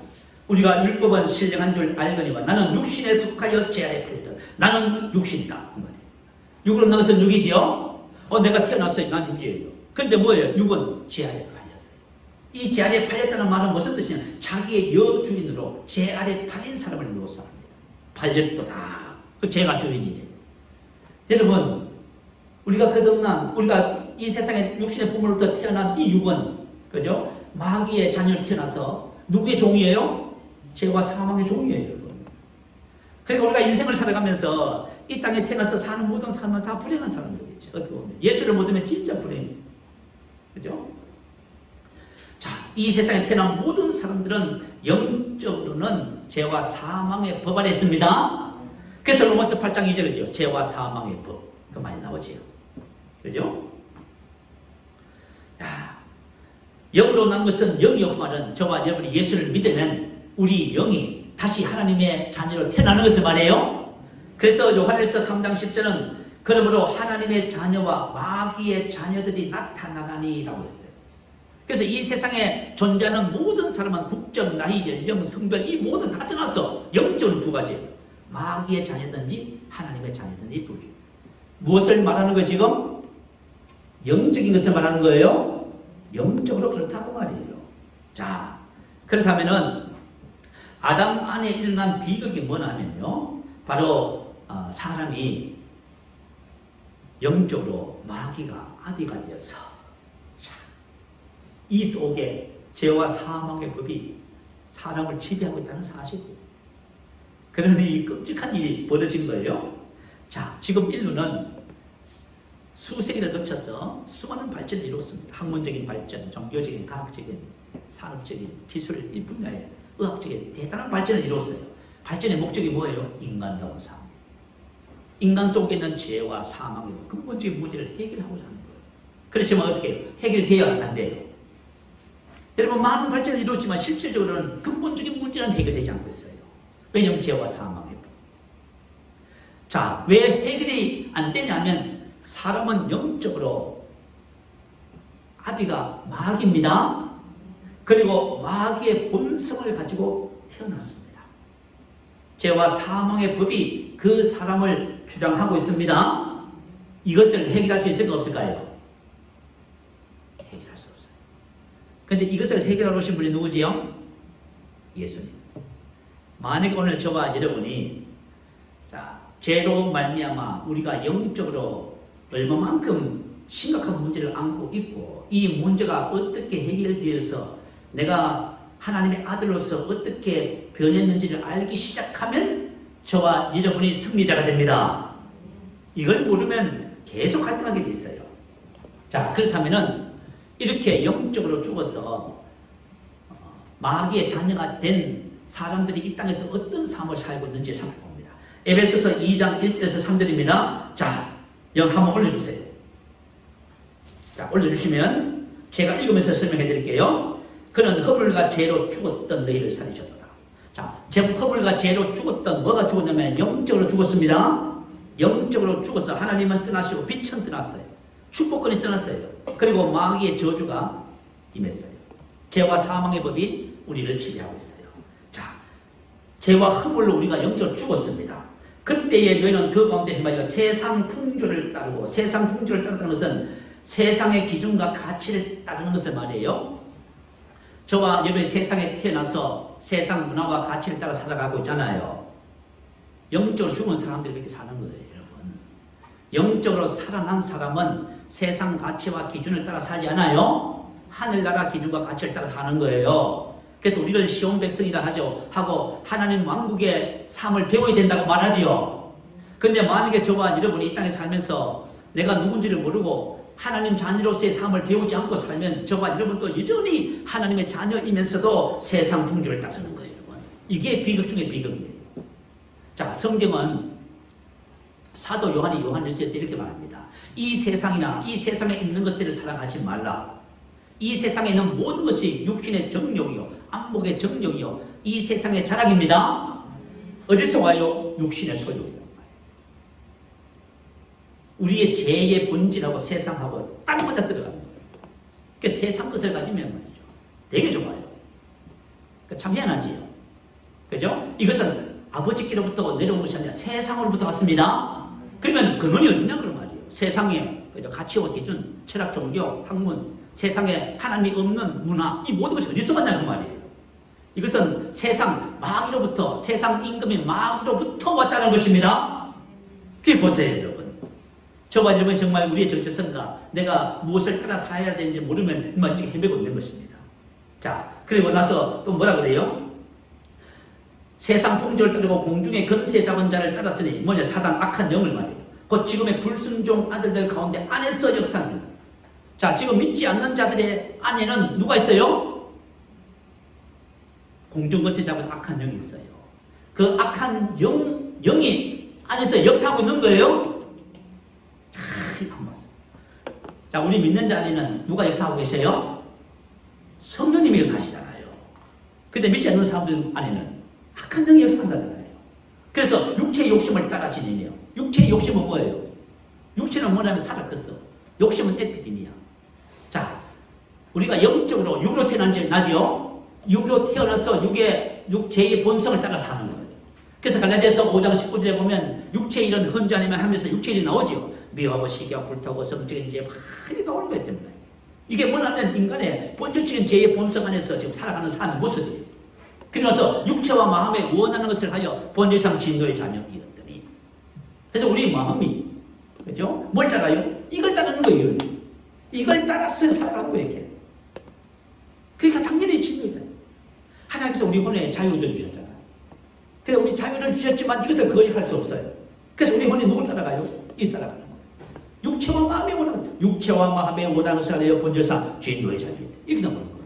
우리가 율법은 신령한 줄 알거니와 나는 육신에 속하여 제 아래 팔렸다. 나는 육신이다. 그 말이에요. 육으로 난 것은 육이지요. 내가 태어났어요. 난 육이에요. 근데 뭐예요? 육은 제 아래 팔렸어요. 이 제 아래 팔렸다는 말은 무슨 뜻이냐? 자기의 여주인으로 제 아래 팔린 사람을 묘사합니다. 팔렸도다. 그 제가 주인이에요. 여러분, 우리가 거듭난, 우리가 이 세상에 육신의 부모로부터 태어난 이 육은, 그죠? 마귀의 자녀로 태어나서 누구의 종이에요? 죄와 사망의 종이에요, 여러분. 그러니까 우리가 인생을 살아가면서 이 땅에 태어나서 사는 모든 사람은 다 불행한 사람들이죠. 어떻게 보면. 예수를 못 믿으면 진짜 불행. 그죠? 자, 이 세상에 태어난 모든 사람들은 영적으로는 죄와 사망의 법 아래 있습니다. 그래서 로마서 8장 2절이죠. 죄와 사망의 법. 그 말이 나오지요. 그죠? 야, 영으로 난 것은 영이요. 그 말은 저와 여러분이 예수를 믿으면 우리 영이 다시 하나님의 자녀로 태어나는 것을 말해요. 그래서 요한일서 3장 10절은 그러므로 하나님의 자녀와 마귀의 자녀들이 나타나다니라고 했어요. 그래서 이 세상에 존재하는 모든 사람은 국적, 나이, 연령, 성별 이 모두 다 떠났어. 영적으로 두 가지예요. 마귀의 자녀든지 하나님의 자녀든지 두 중. 무엇을 말하는 거예요 지금? 영적인 것을 말하는 거예요. 영적으로 그렇다고 말이에요. 자, 그렇다면은 아담 안에 일어난 비극이 뭐냐면요. 바로 사람이 영적으로 마귀가 아비가 되어서 이 속에 죄와 사망의 법이 사람을 지배하고 있다는 사실이에요. 그러니 끔찍한 일이 벌어진 거예요. 자, 지금 인류는 수세기를 거쳐서 수많은 발전을 이루었습니다. 학문적인 발전, 종교적인, 과학적인, 산업적인, 기술 이 분야에 의학적인 대단한 발전을 이루었어요. 발전의 목적이 뭐예요? 인간다운 삶. 인간 속에 있는 죄와 사망의 근본적인 문제를 해결하고자 하는 거예요. 그렇지만 어떻게 해요? 해결돼야 안 돼요. 여러분, 많은 발전을 이루었지만 실질적으로는 근본적인 문제는 해결되지 않고 있어요. 왜냐하면 죄와 사망의 법. 자, 왜 해결이 안 되냐면 사람은 영적으로 아비가 마귀입니다. 그리고 마귀의 본성을 가지고 태어났습니다. 죄와 사망의 법이 그 사람을 주장하고 있습니다. 이것을 해결할 수 있을까 없을까요? 해결할 수 없어요. 그런데 이것을 해결하러 오신 분이 누구지요? 예수님. 만약에 오늘 저와 여러분이 죄로 말미암아 우리가 영적으로 얼마만큼 심각한 문제를 안고 있고 이 문제가 어떻게 해결되어서 내가 하나님의 아들로서 어떻게 변했는지를 알기 시작하면 저와 여러분이 승리자가 됩니다. 이걸 모르면 계속 갈등하게 돼 있어요. 자, 그렇다면은 이렇게 영적으로 죽어서 마귀의 자녀가 된 사람들이 이 땅에서 어떤 삶을 살고 있는지 살펴봅니다. 에베소서 2장 1절에서 3절입니다. 자, 영 한번 올려주세요. 자, 올려주시면 제가 읽으면서 설명해 드릴게요. 그는 허물과 죄로 죽었던 너희를 살리셨도다. 자, 허물과 죄로 죽었던 뭐가 죽었냐면 영적으로 죽었습니다. 영적으로 죽어서 하나님은 떠나시고 빛은 떠났어요. 축복권이 떠났어요. 그리고 마귀의 저주가 임했어요. 죄와 사망의 법이 우리를 지배하고 있어요. 자, 죄와 허물로 우리가 영적으로 죽었습니다. 그때에 너희는 그 가운데 행하여 세상 풍조를 따르고, 세상 풍조를 따르다는 것은 세상의 기준과 가치를 따르는 것을 말해요. 저와 여러분이 세상에 태어나서 세상 문화와 가치를 따라 살아가고 있잖아요. 영적으로 죽은 사람들이 그렇게 사는 거예요, 여러분. 영적으로 살아난 사람은 세상 가치와 기준을 따라 살지 않아요. 하늘나라 기준과 가치를 따라 사는 거예요. 그래서 우리를 시온 백성이라 하고 하나님 왕국의 삶을 배워야 된다고 말하지요. 근데 만약에 저와 여러분이 이 땅에 살면서 내가 누군지를 모르고 하나님 자녀로서의 삶을 배우지 않고 살면 저와 여러분도 여전히 하나님의 자녀이면서도 세상 풍조를 따르는 거예요. 여러분. 이게 비극 중에 비극이에요. 자, 성경은 사도 요한이 요한일서에서 이렇게 말합니다. 이 세상이나 이 세상에 있는 것들을 사랑하지 말라. 이 세상에 있는 모든 것이 육신의 정욕이요 안목의 정욕이요 이 세상의 자랑입니다. 어디서 와요? 육신의 소욕이요. 우리의 죄의 본질하고 세상하고 딱 맞아 들어가는 거예요. 그 세상 것을 가지면 말이죠. 되게 좋아요. 참 희한하지요. 그죠? 이것은 아버지께로부터 내려온 것이 아니라 세상으로부터 왔습니다. 그러면 근원이 어디냐 그런 말이에요. 세상에 그죠? 가치와 기준, 철학, 종교, 학문, 세상에 하나님이 없는 문화, 이 모든 것이 어디서 왔냐 그 말이에요. 이것은 세상 마귀로부터, 세상 임금인 마귀로부터 왔다는 것입니다. 그게 보세요, 여러분. 저와 여러분 정말 우리의 정체성과 내가 무엇을 따라 살아야 되는지 모르면 지금 헤매고 있는 것입니다. 자, 그리고 나서 또 뭐라 그래요? 세상 풍조를 따르고 공중의 권세 잡은 자를 따랐으니 뭐냐? 사단 악한 영을 말이에요. 곧 지금의 불순종 아들들 가운데 안에서 역사합니다. 자, 지금 믿지 않는 자들의 안에는 누가 있어요? 공중 권세 잡은 악한 영이 있어요. 그 악한 영이 안에서 역사하고 있는 거예요. 자, 우리 믿는 자 안에는 누가 역사하고 계세요? 성령님이 역사하시잖아요. 근데 믿지 않는 사람들 안에는 악한 영이 역사한다잖아요. 그래서 육체의 욕심을 따라 지내며, 육체의 욕심은 뭐예요? 육체는 뭐냐면 살아 껐어. 욕심은 에피데미야. 자, 우리가 영적으로 육으로 태어난 지 나지요? 육으로 태어나서 육체의 본성을 따라 사는 거예요. 그래서 갈라디아서 5장 19절에 보면 육체의 일은 헌주 아니면 하면서 육체의 일이 나오지요. 미워하고 시기하고 불타고 성적인 죄 많이 나오는 거예요. 때문에. 이게 뭐냐면 인간의 본질적인 죄의 본성 안에서 지금 살아가는 삶의 모습이에요. 그래서 육체와 마음에 원하는 것을 하여 본질상 진노의 자녀이었더니. 그래서 우리 마음이 그죠? 뭘 따라요? 이걸 따르는 거예요. 이걸 따라서 살아가는 거예요. 이렇게. 그러니까 당연히 진노이다. 하나님께서 우리 혼에 자유를 주셨잖아요. 근데 우리 자유를 주셨지만 이것을 거역할 수 없어요. 그래서 우리 혼이 누굴 따라가요? 이 따라가는 거예요. 육체와 마음에 원하는, 육체와 마음에 원하는 것을 하여 본질상 진노의 자녀이다. 이렇게 나오는 거예요.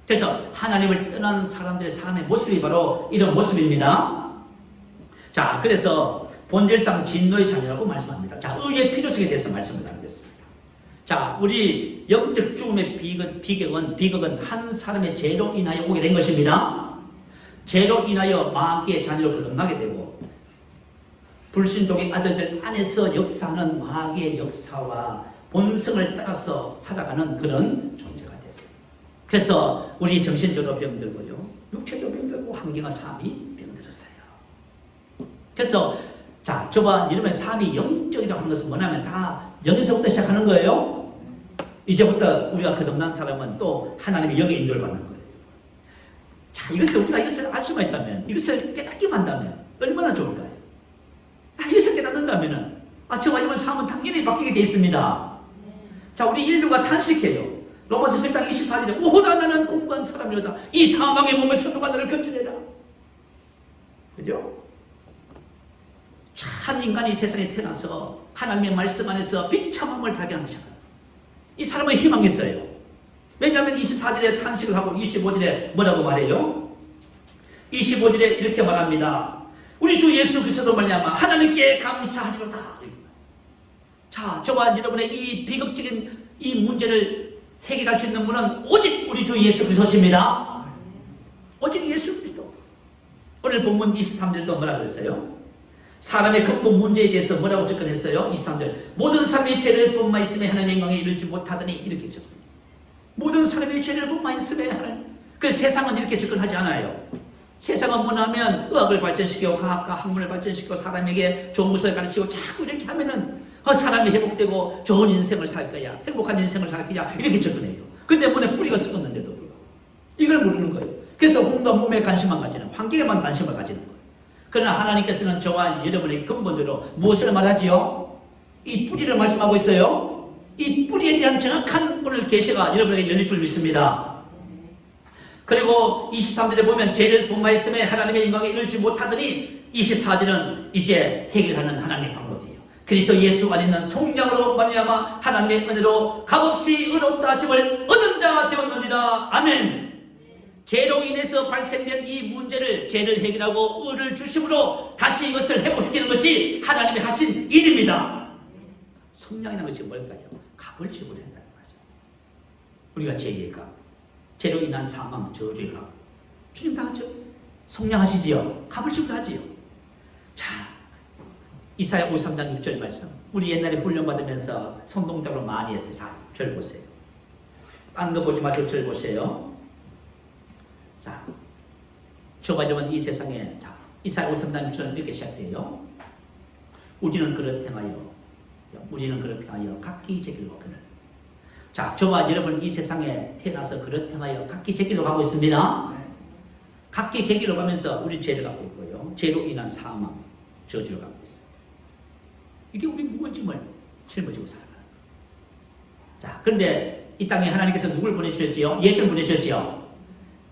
그래서 하나님을 떠난 사람들의 삶의 모습이 바로 이런 모습입니다. 자, 그래서 본질상 진노의 자녀라고 말씀합니다. 자, 의의 필요성에 대해서 말씀을 나누겠습니다. 자, 우리 영적 죽음의 비극은 한 사람의 죄로 인하여 오게 된 것입니다. 죄로 인하여 마귀의 자녀로 거듭나게 되고 불신족의 아들들 안에서 역사하는 마귀의 역사와 본성을 따라서 살아가는 그런 존재가 됐어요. 그래서 우리 정신적으로 병들고요, 육체적으로 병들고 환경과 삶이 병들었어요. 그래서 자, 저와 여러분의 삶이 영적이라고 하는 것은 뭐냐면 다 영에서부터 시작하는 거예요. 이제부터 우리가 거듭난 사람은 또 하나님의 영의 인도를 받는 거예요. 자, 우리가 이것을 알 수만 있다면, 이것을 깨닫기만 한다면 얼마나 좋을까요? 이것을 깨닫는다면 저와 여러분 삶은 당연히 바뀌게 되어 있습니다. 자, 우리 인류가 탄식해요. 로마서 10장 24절에 오호라 나는 공고한 사람이로다. 이 사망의 몸에서 누가 나를 건져내라. 그죠? 한 인간이 세상에 태어나서 하나님의 말씀 안에서 비참함을 발견하기 시작합니다. 이 사람은 희망이 있어요. 왜냐하면 24절에 탄식을 하고 25절에 뭐라고 말해요? 25절에 이렇게 말합니다. 우리 주 예수 그리스도 말미암아 하나님께 감사하리로다. 자, 저와 여러분의 이 비극적인 이 문제를 해결할 수 있는 분은 오직 우리 주 예수 그리스도십니다. 오직 예수 그리스도. 오늘 본문 23절도 뭐라고 했어요? 사람의 근본 문제에 대해서 뭐라고 접근했어요? 23절. 모든 사람의 죄를 범하여 있음에 하나님의 영광에 이르지 못하더니 이렇게 접근해요. 모든 사람의 죄를 범하여 있음에 하나님. 그 세상은 이렇게 접근하지 않아요. 세상은 뭐냐면 의학을 발전시키고 과학과 학문을 발전시키고 사람에게 좋은 것을 가르치고 자꾸 이렇게 하면은 사람이 회복되고 좋은 인생을 살 거야, 행복한 인생을 살 거야, 이렇게 접근해요. 근데 문에 뿌리가 썩었는데도 불구하고 이걸 모르는 거예요. 그래서 온갖 몸에 관심만 가지는, 환경에만 관심을 가지는 거예요. 그러나 하나님께서는 저와 여러분에게 근본적으로 무엇을 말하지요? 이 뿌리를 말씀하고 있어요. 이 뿌리에 대한 정확한 오늘 계시가 여러분에게 열릴 줄 믿습니다. 그리고 23절에 보면 죄를 범하였음에 하나님의 영광에 이르지 못하더니 24절은 이제 해결하는 하나님의 방법이에요. 그리스도 예수 안에 있는 성령으로 말미암아 하나님의 은혜로 값없이 의롭다 하심을 얻은 자 되었느니라. 아멘. 죄로 인해서 발생된 이 문제를 죄를 해결하고 의를 주심으로 다시 이것을 회복시키는 것이 하나님이 하신 일입니다. 성령이라는 것이 뭘까요? 값을 지불해야 한다는 거죠. 우리가 죄의 값, 죄로 인한 사망, 저주의 값 주님 다 하죠. 성령 하시지요. 값을 지불하지요. 자, 이사야 53장 6절 말씀. 우리 옛날에 훈련 받으면서 손동작으로 많이 했어요. 자, 절 보세요. 딴 거 보지 마시고 절 보세요. 자, 저가 여러분 이 세상에, 자, 이사야 53장 6절은 이렇게 시작돼요. 우리는 그렇행하여 각기 제 길로 그늘. 자, 저와 여러분 이 세상에 태어나서 그렇행하여 각기 제 길로 가고 있습니다. 각기 제 길로 가면서 우리 죄를 갖고 있고요. 죄로 인한 사망, 저주를 갖고 있어요. 이게 우리 무거운짐을 짊어지고 살아가는 거예요. 자, 그런데 이 땅에 하나님께서 누굴 보내주셨지요? 예수를 보내주셨지요.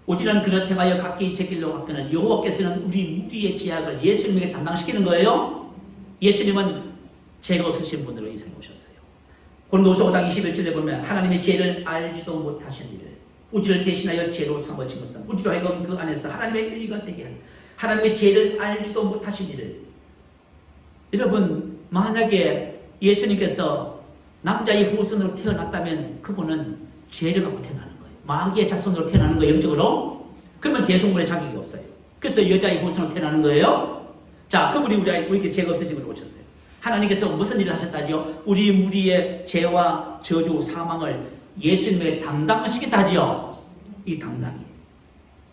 우리는 그렇행하여 각기 제 길로 갔거늘 여호와께서는 우리 무리의 죄악을 예수님에게 담당시키는 거예요. 예수님은 죄가 없으신 분으로 이 세상에 오셨어요. 고린도후서 5장 21절에 보면 하나님의 죄를 알지도 못하신 이를 우리를 대신하여 죄로 삼으신 것은 우리로 하여금 그 안에서 하나님의 의가 되게 하는, 하나님의 죄를 알지도 못하신 이를. 여러분, 만약에 예수님께서 남자의 후손으로 태어났다면 그분은 죄를 갖고 태어나는 거예요. 마귀의 자손으로 태어나는 거예요. 영적으로. 그러면 대성물의 자격이 없어요. 그래서 여자의 후손으로 태어나는 거예요. 자, 그분이 우리에게 죄가 없어지고 오셨어요. 하나님께서 무슨 일을 하셨다지요? 우리 무리의 죄와 저주, 사망을 예수님에게 담당시켰다 하지요. 이 담당이에요.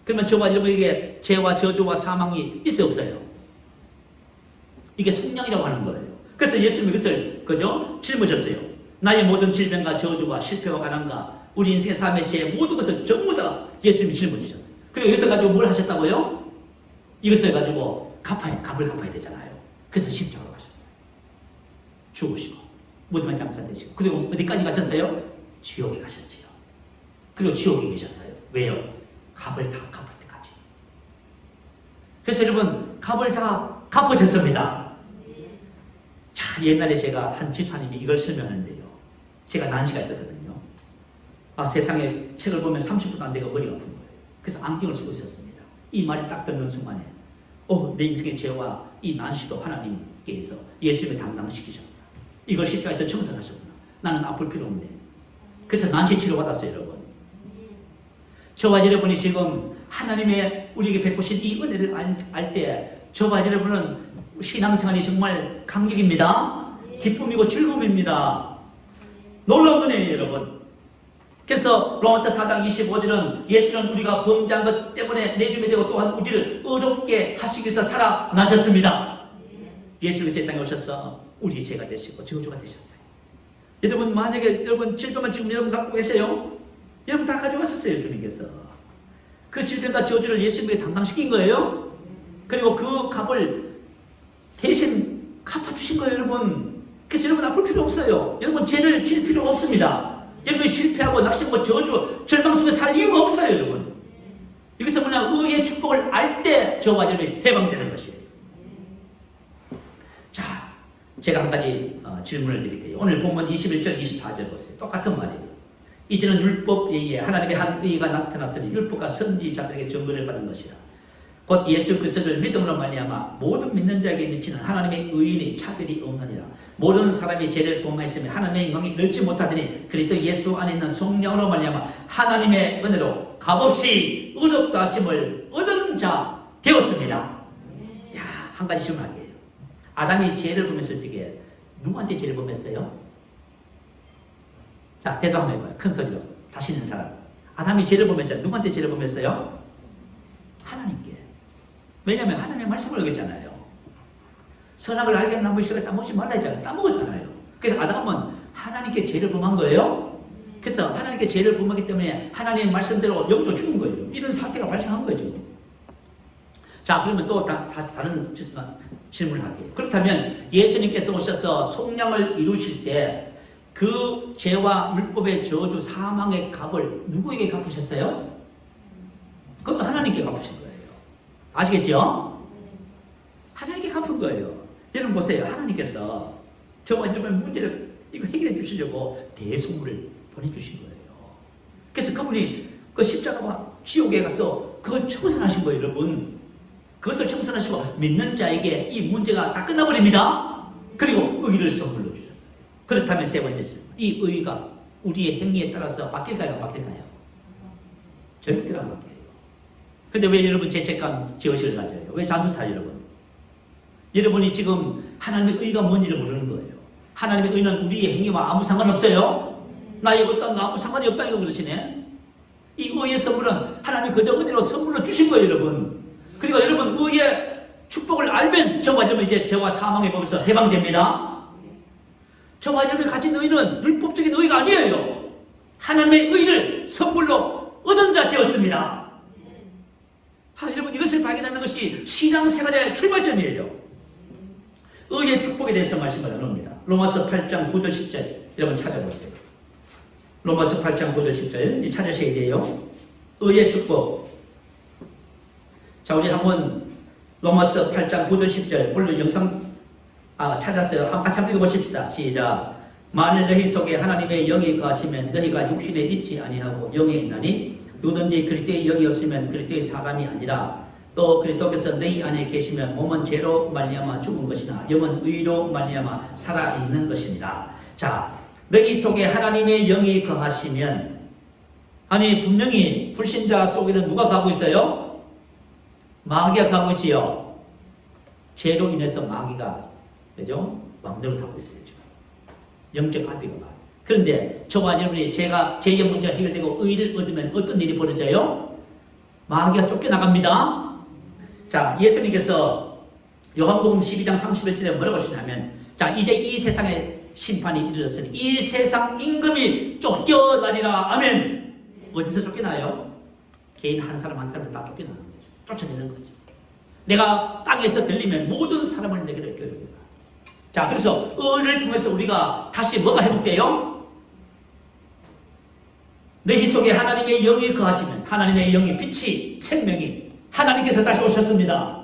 그러면 저와 여러분에게 죄와 저주와 사망이 있어요, 없어요? 이게 성령이라고 하는 거예요. 그래서 예수님이 그것을, 그죠? 짊어졌어요. 나의 모든 질병과 저주와 실패와 가난과 우리 인생의 삶의 죄 모든 것을 전부 다 예수님이 짊어지셨어요. 그리고 이것을 가지고 뭘 하셨다고요? 이것을 가지고 값을 갚아야 되잖아요. 그래서 십자가로 가셨어요. 죽으시고 무덤에 장사되시고 그리고 어디까지 가셨어요? 지옥에 가셨지요. 그리고 지옥에 계셨어요. 왜요? 값을 다 갚을 때까지. 그래서 여러분 값을 다 갚으셨습니다. 자, 옛날에 제가 한 집사님이 이걸 설명하는데요. 제가 난시가 있었거든요. 세상에 책을 보면 30분 안 되고 머리가 아픈 거예요. 그래서 안경을 쓰고 있었습니다. 이 말을 딱 듣는 순간에 내 인생의 죄와 이 난시도 하나님께서 예수님의 담당시키셨구나. 이걸 십자가에서 청산하셨구나. 나는 아플 필요 없네. 그래서 난시 치료받았어요, 여러분. 저와 여러분이 지금 하나님의 우리에게 베푸신 이 은혜를 알 때 저와 여러분은 신앙생활이 정말 감격입니다. 기쁨이고 즐거움입니다. 놀라운 은혜예요, 여러분. 그래서 로마서 4장 25절은 예수는 우리가 범죄한 것 때문에 내줌이 되고 또한 우리를 의롭게 하시기 위해서 살아나셨습니다. 예수께서 이 땅에 오셔서 우리의 죄가 되시고 저주가 되셨어요. 여러분 만약에 여러분 질병을 지금 여러분 갖고 계세요? 여러분 다 가져갔었어요. 주님께서 그 질병과 저주를 예수님에게 담당시킨 거예요. 그리고 그 값을 대신 갚아주신 거예요, 여러분. 그래서 여러분 아플 필요 없어요. 여러분 죄를 질 필요가 없습니다. 여러분이 실패하고 낙심하고 저주, 절망 속에 살 이유가 없어요, 여러분. 이것은 뭐냐, 의의 축복을 알 때 저와 여러분이 해방되는 것이에요. 자, 제가 한 가지 질문을 드릴게요. 오늘 본문 21절, 24절 보세요. 똑같은 말이에요. 이제는 율법에 의해 하나님의 한 의가 나타났으니 율법과 선지자들에게 증거를 받은 것이라. 곧 예수 그리스도를 믿음으로 말미암아 모든 믿는 자에게 미치는 하나님의 의인이 차별이 없느니라. 모든 사람이 죄를 범하였으며 하나님의 영광에 이르지 못하더니 그리스도 예수 안에 있는 성령으로 말미암아 하나님의 은혜로 값없이 의롭다 하심을 얻은 자 되었습니다. 야, 한 가지 질문할게요. 아담이 죄를 범했을 적에 누구한테 죄를 범했어요? 자, 대답 한번 해봐요. 큰 소리로. 다시 있는 사람. 아담이 죄를 범했잖아요. 누구한테 죄를 범했어요? 하나님께. 왜냐하면 하나님의 말씀을 어겼잖아요. 선악을 알게 하는 나무 씨가 따먹지 말라 했잖아요. 따먹었잖아요. 그래서 아담은 하나님께 죄를 범한 거예요. 그래서 하나님께 죄를 범하기 때문에 하나님의 말씀대로 영적으로 죽은 거예요. 이런 사태가 발생한 거죠. 자, 그러면 또 다른 질문을 할게요. 그렇다면 예수님께서 오셔서 속량을 이루실 때 그 죄와 율법의 저주, 사망의 값을 누구에게 갚으셨어요? 그것도 하나님께 갚으신 거예요. 아시겠죠? 하나님께 갚은 거예요. 여러분 보세요. 하나님께서 저와 여러분의 문제를 이거 해결해 주시려고 대속물을 보내주신 거예요. 그래서 그분이 그 십자가와 지옥에 가서 그걸 청산하신 거예요, 여러분. 그것을 청산하시고 믿는 자에게 이 문제가 다 끝나버립니다. 그리고 의를 선물로 주셨어요. 그렇다면 세 번째 질문. 이 의가 우리의 행위에 따라서 바뀔까요? 바뀔까요? 절대로 안 바뀌어요. 근데 왜 여러분 죄책감, 지어식을 가져요? 왜 잠수 타요, 여러분? 여러분이 지금 하나님의 의가 뭔지를 모르는 거예요. 하나님의 의는 우리의 행위와 아무 상관없어요. 나의 것과 아무 상관이 없다니까 그러시네. 이 의의 선물은 하나님이 그저 은혜로 선물로 주신 거예요, 여러분. 그리고 여러분 의의 축복을 알면 저와 여러분 이제 죄와 사망의 법에서 해방됩니다. 저와 여러분이 가진 의는 율법적인 의가 아니에요. 하나님의 의를 선물로 얻은 자 되었습니다. 여러분 이것을 발견하는 것이 신앙생활의 출발점이에요. 의의 축복에 대해서 말씀을 나눕니다. 로마서 8장 9절 10절 여러분 찾아보세요. 로마서 8장 9절 10절 찾으셔야 돼요. 의의 축복. 자, 우리 한번 로마서 8장 9절 10절 오늘 영상 찾았어요. 한번 같이 한번 읽어보십시다. 시작. 만일 너희 속에 하나님의 영이 거하시면 너희가 육신에 있지 아니하고 영에 있나니 누구든지 그리스도의 영이 없으면 그리스도의 사람이 아니라 또 그리스도께서 너희 안에 계시면 몸은 죄로 말미암아 죽은 것이나 영은 의로 말미암아 살아있는 것이니라. 자, 너희 속에 하나님의 영이 거하시면 아니 분명히 불신자 속에는 누가 가고 있어요? 마귀가 가고 있지요. 죄로 인해서 마귀가 그죠? 왕대로 타고 있어요. 지금. 영적 압비가 막. 그런데 저와 여러분이 죄의 문제가 해결되고 의를 얻으면 어떤 일이 벌어져요? 마귀가 쫓겨나갑니다. 자, 예수님께서 요한복음 12장 31절에 뭐라고 하시냐면 자, 이제 이 세상에 심판이 이르렀으니 이 세상 임금이 쫓겨나리라. 아멘. 어디서 쫓겨나요? 개인 한 사람 한 사람을 다 쫓겨나는 거죠. 쫓아내는 거죠. 내가 땅에서 들리면 모든 사람을 내게로 이끌어옵니다. 자, 그래서 의를 통해서 우리가 다시 뭐가 회복돼요? 너희 속에 하나님의 영이 거하시면 하나님의 영이 빛이 생명이 하나님께서 다시 오셨습니다.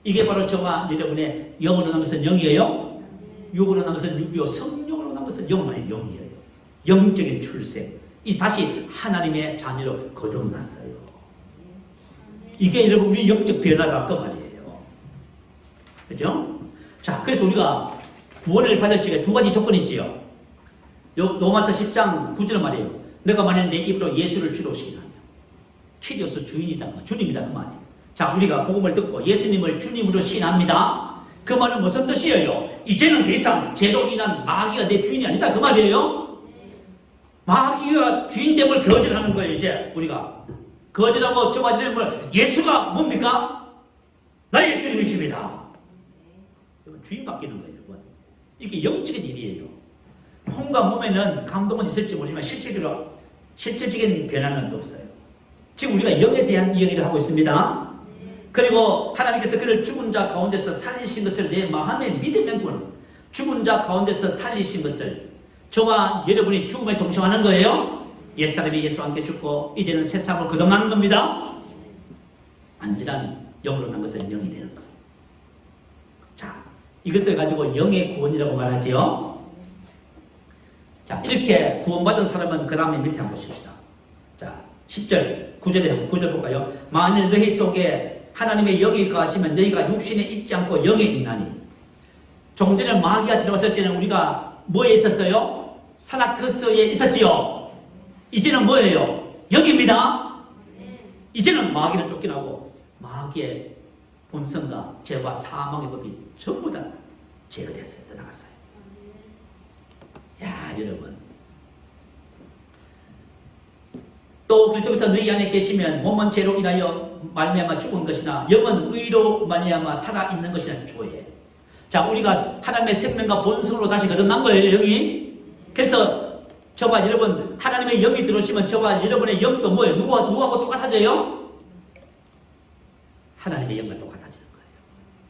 이게 바로 저와 여러분의 영으로 난 것은 영이에요. 육으로 난 것은 육이요. 성령으로 난 것은 영만의 영이에요. 영적인 출생. 이 다시 하나님의 자녀로 거듭났어요. 이게 여러분 우리 영적 변화라 그 말이에요. 그죠? 자, 그래서 우리가 구원을 받을 적에 두 가지 조건이 있지요. 로마서 10장 9절 말이에요. 내가 만일 내 입으로 예수를 주로 시인하며 키리오스 주인이다, 주님이다 그 말이에요. 자, 우리가 복음을 듣고 예수님을 주님으로 시인합니다. 그 말은 무슨 뜻이에요? 이제는 더 이상 죄로 인한 마귀가 내 주인이 아니다 그 말이에요. 마귀가 주인됨을 거절하는 거예요. 이제 우리가 거절하고 저와 여러분 예수가 뭡니까? 나의 주님이십니다. 주인 바뀌는 거예요. 여러분. 이게 영적인 일이에요. 몸과 몸에는 감동은 있을지 모르지만 실질적인 변화는 없어요. 지금 우리가 영에 대한 이야기를 하고 있습니다. 그리고 하나님께서 그를 죽은 자 가운데서 살리신 것을 내 마음에 믿으면 죽은 자 가운데서 살리신 것을 저와 여러분이 죽음에 동참하는 거예요. 옛사람이 예수와 함께 죽고 이제는 새 사람으로 거듭나는 겁니다. 완전한 영으로 난 것은 영이 되는 거예요. 자, 이것을 가지고 영의 구원이라고 말하지요. 자, 이렇게 구원받은 사람은 그 다음에 밑에 한번 보십시다. 자, 10절, 9절 볼까요? 만일 너희 속에 하나님의 영이 거하시면 너희가 육신에 있지 않고 영에 있나니. 조금 전에 마귀가 들어왔을 때는 우리가 뭐에 있었어요? 사나크스에 있었지요. 이제는 뭐예요? 영입니다. 이제는 마귀를 쫓겨나고 마귀의 본성과 죄와 사망의 법이 전부 다 제거됐어요. 떠나갔어요. 야, 여러분. 또 그리스도께서 너희 안에 계시면 몸은 죄로 인하여 말미암아 죽은 것이나 영은 의로 말미암아 살아있는 것이나 조에. 자, 우리가 하나님의 생명과 본성으로 다시 거듭난 거예요, 영이. 그래서 저와 여러분 하나님의 영이 들어오시면 저와 여러분의 영도 뭐예요? 누구하고 똑같아져요? 하나님의 영과 똑같아지는 거예요.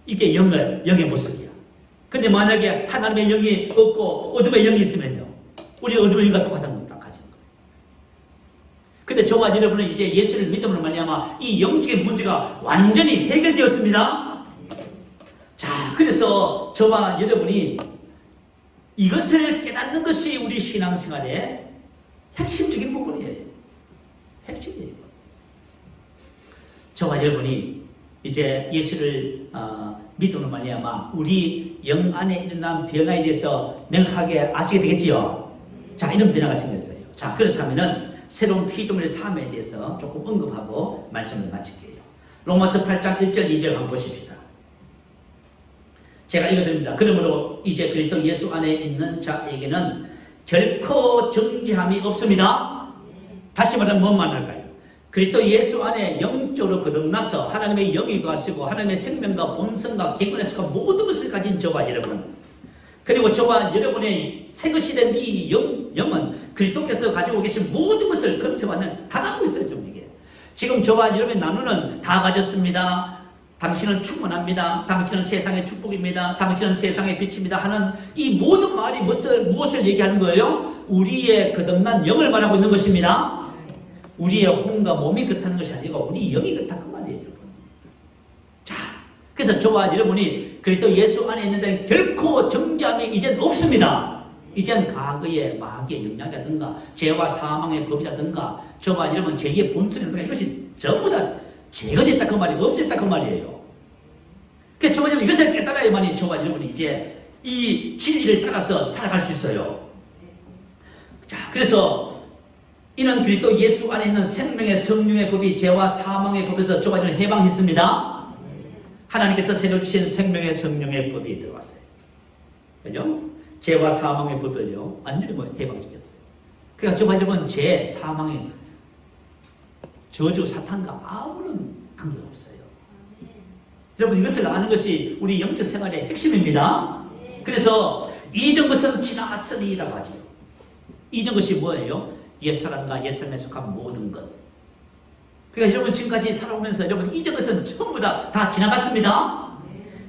이게 영의 모습이야. 근데 만약에 하나님의 영이 없고 어둠의 영이 있으면요, 우리 어둠의 영과 똑같은 건 딱 가지는 거예요. 근데 저와 여러분은 이제 예수를 믿음으로 말미암아 이 영적인 문제가 완전히 해결되었습니다. 자, 그래서 저와 여러분이 이것을 깨닫는 것이 우리 신앙생활의 핵심적인 부분이에요. 핵심이에요. 저와 여러분이 이제 예수를 믿음으로 말미암아 우리 영 안에 일어난 변화에 대해서 명확하게 아시게 되겠지요. 자, 이런 변화가 생겼어요. 자, 그렇다면은 새로운 피조물의 삶에 대해서 조금 언급하고 말씀을 마칠게요. 로마서 8장 1절 2절 한번 보십시다. 제가 읽어드립니다. 그러므로 이제 그리스도 예수 안에 있는 자에게는 결코 정죄함이 없습니다. 다시 말하면 뭔 말할까요? 그리스도 예수 안에 영적으로 거듭나서 하나님의 영이 가시고 하나님의 생명과 본성과 기권에서 모든 것을 가진 저와 여러분, 그리고 저와 여러분의 새 것이 된 이 영은 그리스도께서 가지고 계신 모든 것을 건설하는 다 갖고 있어요. 좀 이게 지금 저와 여러분의 나누는 다 가졌습니다. 당신은 충만합니다. 당신은 세상의 축복입니다. 당신은 세상의 빛입니다. 하는 이 모든 말이 무엇을 얘기하는 거예요? 우리의 거듭난 영을 말하고 있는 것입니다. 우리의 혼과 몸이 그렇다는 것이 아니고 우리 영이 그렇다는 말이에요, 여러분. 자, 그래서 저와 여러분이 그리스도 예수 안에 있는 데는 결코 정죄함이 이젠 없습니다. 이젠 과거의 마귀의 영향이라든가 죄와 사망의 법이라든가 저와 여러분 죄의 본성이라든가 이것이 전부 다 제거됐다 그 말이 없었다 그 말이에요. 그래서 저와 여러분 이것을 깨달아야만이 저와 여러분이 이제 이 진리를 따라서 살아갈 수 있어요. 자, 그래서 이는 그리스도 예수 안에 있는 생명의 성령의 법이 죄와 사망의 법에서 저와 여러분을 해방했습니다. 하나님께서 새로 주신 생명의 성령의 법이 들어왔어요. 그죠? 죄와 사망의 법을요 완전히 해방시켰어요. 그러니까 저와 여러분 죄, 사망의 저주, 사탄과 아무런 관계가 없어요. 여러분 이것을 아는 것이 우리 영적 생활의 핵심입니다. 그래서 이전 것은 지나갔으리라고 하죠. 이전 것이 뭐예요? 옛사람과 옛사람에 속한 모든 것. 그러니까 여러분 지금까지 살아오면서 여러분 이전 것은 전부 다 지나갔습니다.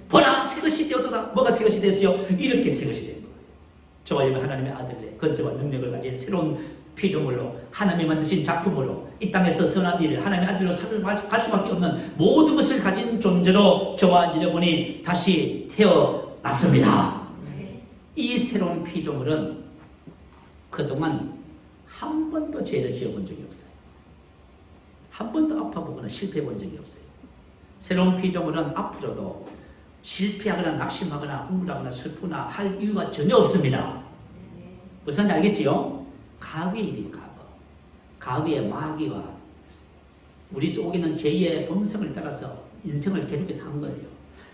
보라 새 것이 되었다. 뭐가 새 것이 됐어요? 이렇게 새 것이 된 거예요. 저와 여러분 하나님의 아들의 건설과 능력을 가진 새로운 피조물로 하나님이 만드신 작품으로 이 땅에서 선한 일을 하나님의 아들로 살아갈 수밖에 없는 모든 것을 가진 존재로 저와 여러분이 다시 태어났습니다. 이 새로운 피조물은 그동안 한 번도 죄를 지어본 적이 없어요. 한 번도 아파보거나 실패해본 적이 없어요. 새로운 피조물은 앞으로도 실패하거나 낙심하거나 우울하거나 슬프나 할 이유가 전혀 없습니다. 무슨 알겠지요? 과거의 일이에요. 과거의 마귀와 우리 속에 있는 죄의 본성을 따라서 인생을 계속해서 한 거예요.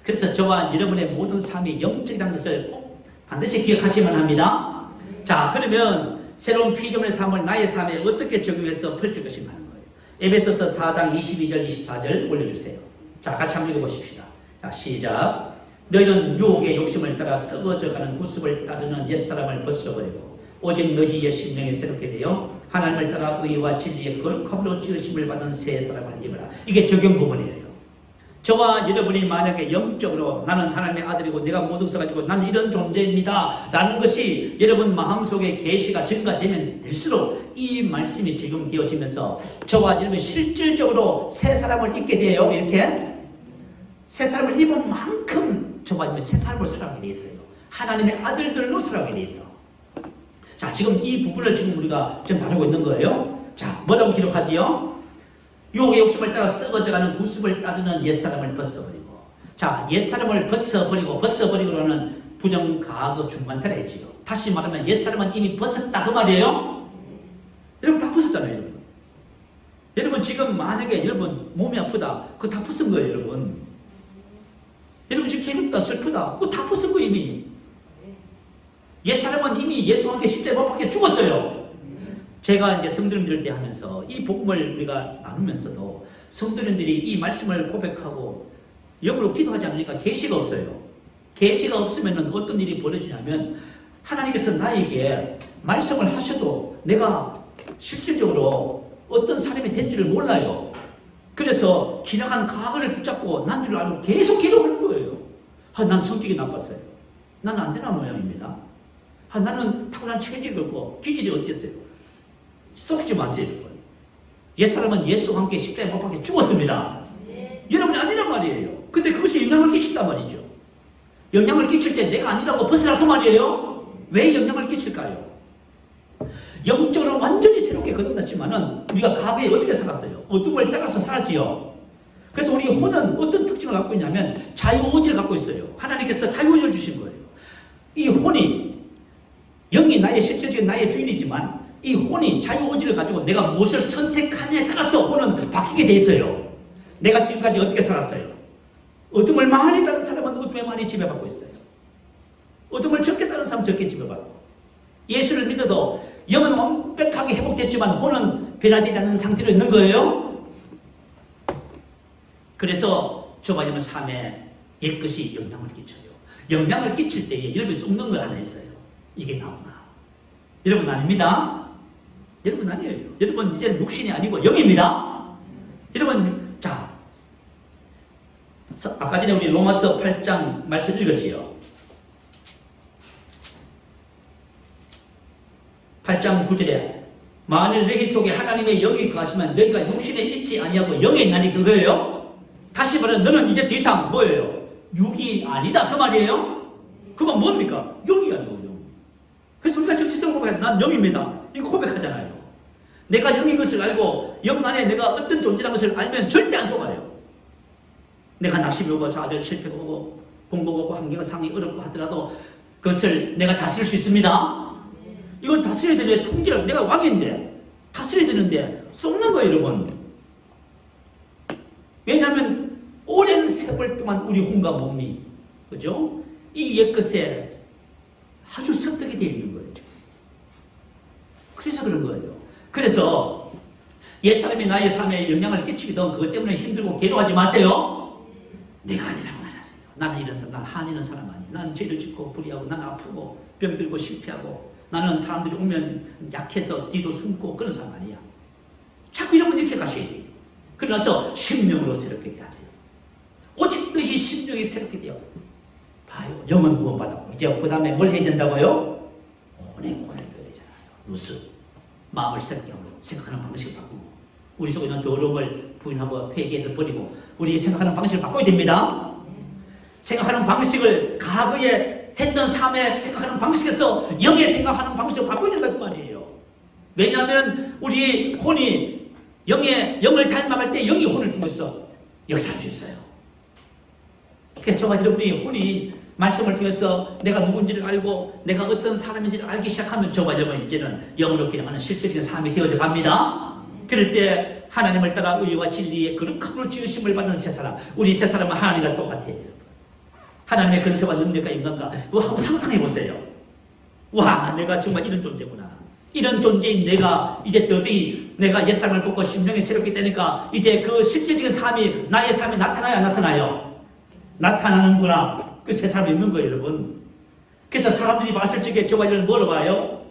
그래서 저와 여러분의 모든 삶이 영적이라는 것을 꼭 반드시 기억하셔야만 합니다. 자, 그러면 새로운 피조물의 삶을 나의 삶에 어떻게 적용해서 펼칠 것인가 하는 거예요. 에베소서 4장 22절 24절 올려주세요. 자, 같이 한번 읽어보십시다. 자, 시작. 너희는 유혹의 욕심을 따라 썩어져가는 구습을 따르는 옛사람을 벗어버리고 오직 너희의 심령이 새롭게 되어 하나님을 따라 의와 진리의 거룩함으로 지으심을 받은 새 사람을 입으라. 이게 적용 부분이에요. 저와 여러분이 만약에 영적으로 나는 하나님의 아들이고 내가 모든 것을 가지고 나는 이런 존재입니다 라는 것이 여러분 마음속에 계시가 증가되면 될수록 이 말씀이 적용되어지면서 저와 여러분이 실질적으로 새 사람을 입게 돼요. 이렇게 새 사람을 입은 만큼 저와 여러분이 새 사람으로 살아가게 돼 있어요. 하나님의 아들들로 살아가게 돼 있어. 자, 지금 이 부분을 지금 우리가 지금 다루고 있는 거예요. 자, 뭐라고 기록하지요? 유혹의 욕심을 따라 썩어져가는 구습을 따르는 옛사람을 벗어버리고. 자, 옛사람을 벗어버리고는 부정가거 중간태라 했지요. 다시 말하면 옛사람은 이미 벗었다 그 말이에요. 여러분 다 벗었잖아요. 여러분. 여러분 지금 만약에 여러분 몸이 아프다 그거 다 벗은 거예요. 여러분. 여러분 지금 괴롭다 슬프다 그거 다 벗은 거예요. 이미. 옛사람은 이미 예수와 함께 십자가에 못 박혀 죽었어요. 제가 이제 성도님들 때 하면서 이 복음을 우리가 나누면서도 성도님들이 이 말씀을 고백하고 영으로 기도하지 않으니까 계시가 없어요. 계시가 없으면 어떤 일이 벌어지냐면 하나님께서 나에게 말씀을 하셔도 내가 실질적으로 어떤 사람이 된 줄을 몰라요. 그래서 지나간 과거를 붙잡고 난 줄 알고 계속 기도하는 거예요. 난 성격이 나빴어요. 나는 안 되나 모양입니다. 나는 탁월한 체질이 없고 기질이 어땠어요? 썩지 마세요. 여러분. 옛사람은 예수와 함께 십자가에 못 박혀 죽었습니다. 여러분이 아니란 말이에요. 근데 그것이 영향을 끼친단 말이죠. 영향을 끼칠 때 내가 아니라고 벗으라 그 말이에요. 왜 영향을 끼칠까요? 영적으로 완전히 새롭게 거듭났지만은 우리가 과거에 어떻게 살았어요? 어둠을 따라서 살았지요. 그래서 우리 혼은 어떤 특징을 갖고 있냐면 자유의지를 갖고 있어요. 하나님께서 자유의지를 주신 거예요. 이 혼이, 영이 나의 실질적인 나의 주인이지만 이 혼이 자유의지를 가지고 내가 무엇을 선택하냐에 따라서 혼은 바뀌게 돼 있어요. 내가 지금까지 어떻게 살았어요? 어둠을 많이 따른 사람은 어둠에 많이 지배받고 있어요. 어둠을 적게 따른 사람은 적게 지배받고, 예수를 믿어도 영은 완벽하게 회복됐지만 혼은 변화되지 않는 상태로 있는 거예요. 그래서 저마지막 삶에 옛것이 영향을 끼쳐요. 영향을 끼칠 때에 여러분이 쏟는 거 하나 있어요. 이게 나구나. 여러분 아닙니다. 여러분 아니에요. 여러분 이제 육신이 아니고 영입니다. 여러분, 자, 아까 전에 우리 로마서 8장 말씀 읽었지요. 8장 9절에 만일 너희 속에 하나님의 영이 거하시면 너희가 육신에 있지 아니하고 영에 있나니 그거예요. 다시 말하면 너는 이제 더 이상 뭐예요? 육이 아니다 그 말이에요. 그건 뭡니까? 영이 아니고 영. 그래서 우리가 정체성으로 고백해, 난 영입니다. 이거 고백하잖아요. 내가 영인 것을 알고 영 안에 내가 어떤 존재라는 것을 알면 절대 안 속아요. 내가 낙심이 오고 좌절 실패가 오고 공부가 오고 환경 상황이 어렵고 하더라도 그것을 내가 다스릴 수 있습니다. 이걸 다스려야 되는데, 통제를, 내가 왕인데 다스려야 되는데 쏟는 거예요 여러분. 왜냐하면 오랜 세월 동안 우리 혼과 몸이, 그죠? 이 옛것에 아주 습득이 되어 있는 거예요. 그래서 그런 거예요. 그래서 옛사람이 나의 삶에 영향을 끼치기도 그것 때문에 힘들고 괴로워하지 마세요. 내가 아니라고 하셨어요. 나는 이런 사람, 난 한이는 사람 아니에요. 난 죄를 짓고 불의하고 난 아프고 병들고 실패하고 나는 사람들이 오면 약해서 뒤로 숨고 그런 사람 아니야. 자꾸 이런 분 이렇게 가셔야 돼요. 그러나서 심령으로 새롭게 돼야 돼요. 오직 너희 심령이 새롭게 돼요. 봐요. 영은 구원받았고 이제 그 다음에 뭘 해야 된다고요? 혼의 구원을 줘야 되잖아요. 누스. 마음을 새롭게 하고 생각하는 방식을 바꾸고 우리 속에 있는 더러움을 부인하고 회개해서 버리고 우리 생각하는 방식을 바꿔야 됩니다. 생각하는 방식을 과거에 했던 삶에 생각하는 방식에서 영의 생각하는 방식을 바꿔야 된다는 말이에요. 왜냐하면 우리 혼이 영을 닮아갈 때 영이 혼을 통해서 역사할 수 있어요. 그러니까 저와 여러분이 혼이 말씀을 통해서 내가 누군지를 알고 내가 어떤 사람인지를 알기 시작하면 저와 여러분 이제는 영으로 기능하는 실질적인 삶이 되어져 갑니다. 그럴 때 하나님을 따라 의와 진리의 거룩함으로 지으심을 받은 새 사람, 우리 새 사람은 하나님과 똑같아요. 하나님의 근세와 능력과 인간과 그거 한번 상상해 보세요. 와, 내가 정말 이런 존재구나. 이런 존재인 내가 이제 더디 내가 옛사람을 벗고 심령이 새롭게 되니까 이제 그 실질적인 삶이 나의 삶이 나타나야 안 나타나요? 나타나는구나. 그 새 사람이 있는 거예요 여러분. 그래서 사람들이 봤을 적에 저와 이를 뭐로 봐요?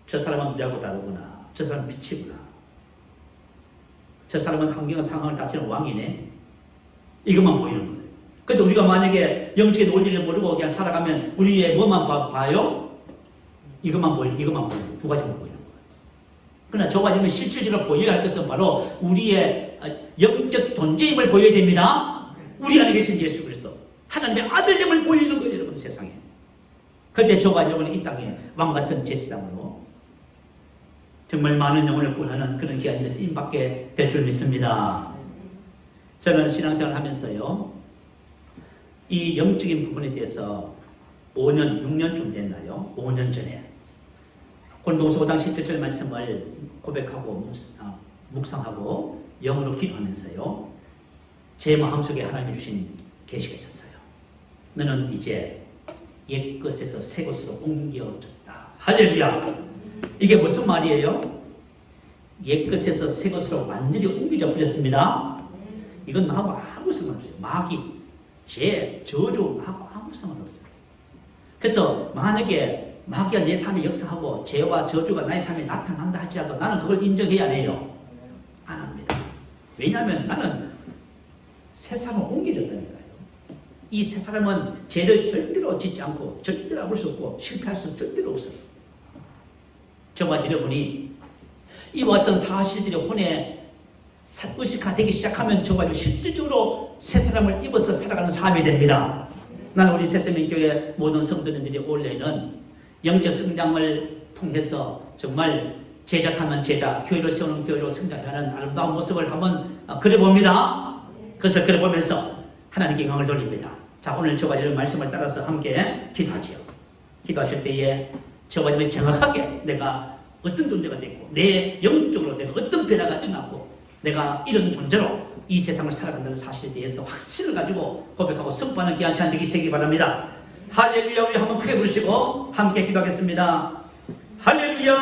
저 사람은 우리하고 다르구나. 저 사람은 빛이구나. 저 사람은 환경 상황을 다스리는 왕이네. 이것만 보이는 거예요. 근데 우리가 만약에 영적인 원리를 모르고 그냥 살아가면 우리의 뭐만 봐요? 이것만 보여요. 두 가지만 보이는 거예요. 그러나 저와 여러분 실질적으로 보여야 할 것은 바로 우리의 영적 존재임을 보여야 됩니다. 우리 안에 계신 예수 그리스도 하나님의 아들됨을 보이는 거예요 여러분 세상에. 그런데 저와 여러분은 이 땅에 왕같은 제사장으로 정말 많은 영혼을 구원하는 그런 귀한 일에 쓰임받게 될 줄 믿습니다. 저는 신앙생활을 하면서요 이 영적인 부분에 대해서 5년, 6년쯤 됐나요? 5년 전에 고린도후서 5장 17절 말씀을 고백하고 묵상하고 영으로 기도하면서요 제 마음속에 하나님이 주신 계시가 있었어요. 너는 이제 옛것에서 새것으로 옮겨졌다. 할렐루야. 이게 무슨 말이에요? 옛것에서 새것으로 완전히 옮겨져 버렸습니다. 이건 나하고 아무 상관없어요. 마귀, 죄, 저주 나하고 아무 상관없어요. 그래서 만약에 마귀가 내 삶에 역사하고 죄와 저주가 나의 삶에 나타난다 할지라도 나는 그걸 인정해야 안 해요? 안 합니다. 왜냐하면 나는 새 사람을 옮겨졌다니까요. 이 새 사람은 죄를 절대로 짓지 않고 절대로 아플 수 없고 실패할 수 절대로 없어요. 저와 여러분이 이와 같은 사실들이 혼에 의식화되기 시작하면 저와 실질적으로 새 사람을 입어서 살아가는 삶이 됩니다. 나는 우리 새생명교회 모든 성도님들이 올해는 영적 성장을 통해서 정말 제자 삼는 제자, 교회를 세우는 교회로 성장하는 아름다운 모습을 한번 그려봅니다. 그것을 그려보면서 하나님께 영광을 돌립니다. 자, 오늘 저와 여러분 말씀을 따라서 함께 기도하지요. 기도하실 때에 저와 여러분이 정확하게 내가 어떤 존재가 됐고 내 영적으로 내가 어떤 변화가 일어났고 내가 이런 존재로 이 세상을 살아간다는 사실에 대해서 확신을 가지고 고백하고 선포하는 귀한 시간 되시기 바랍니다. 할렐루야. 우리 한번 크게 부르시고 함께 기도하겠습니다. 할렐루야.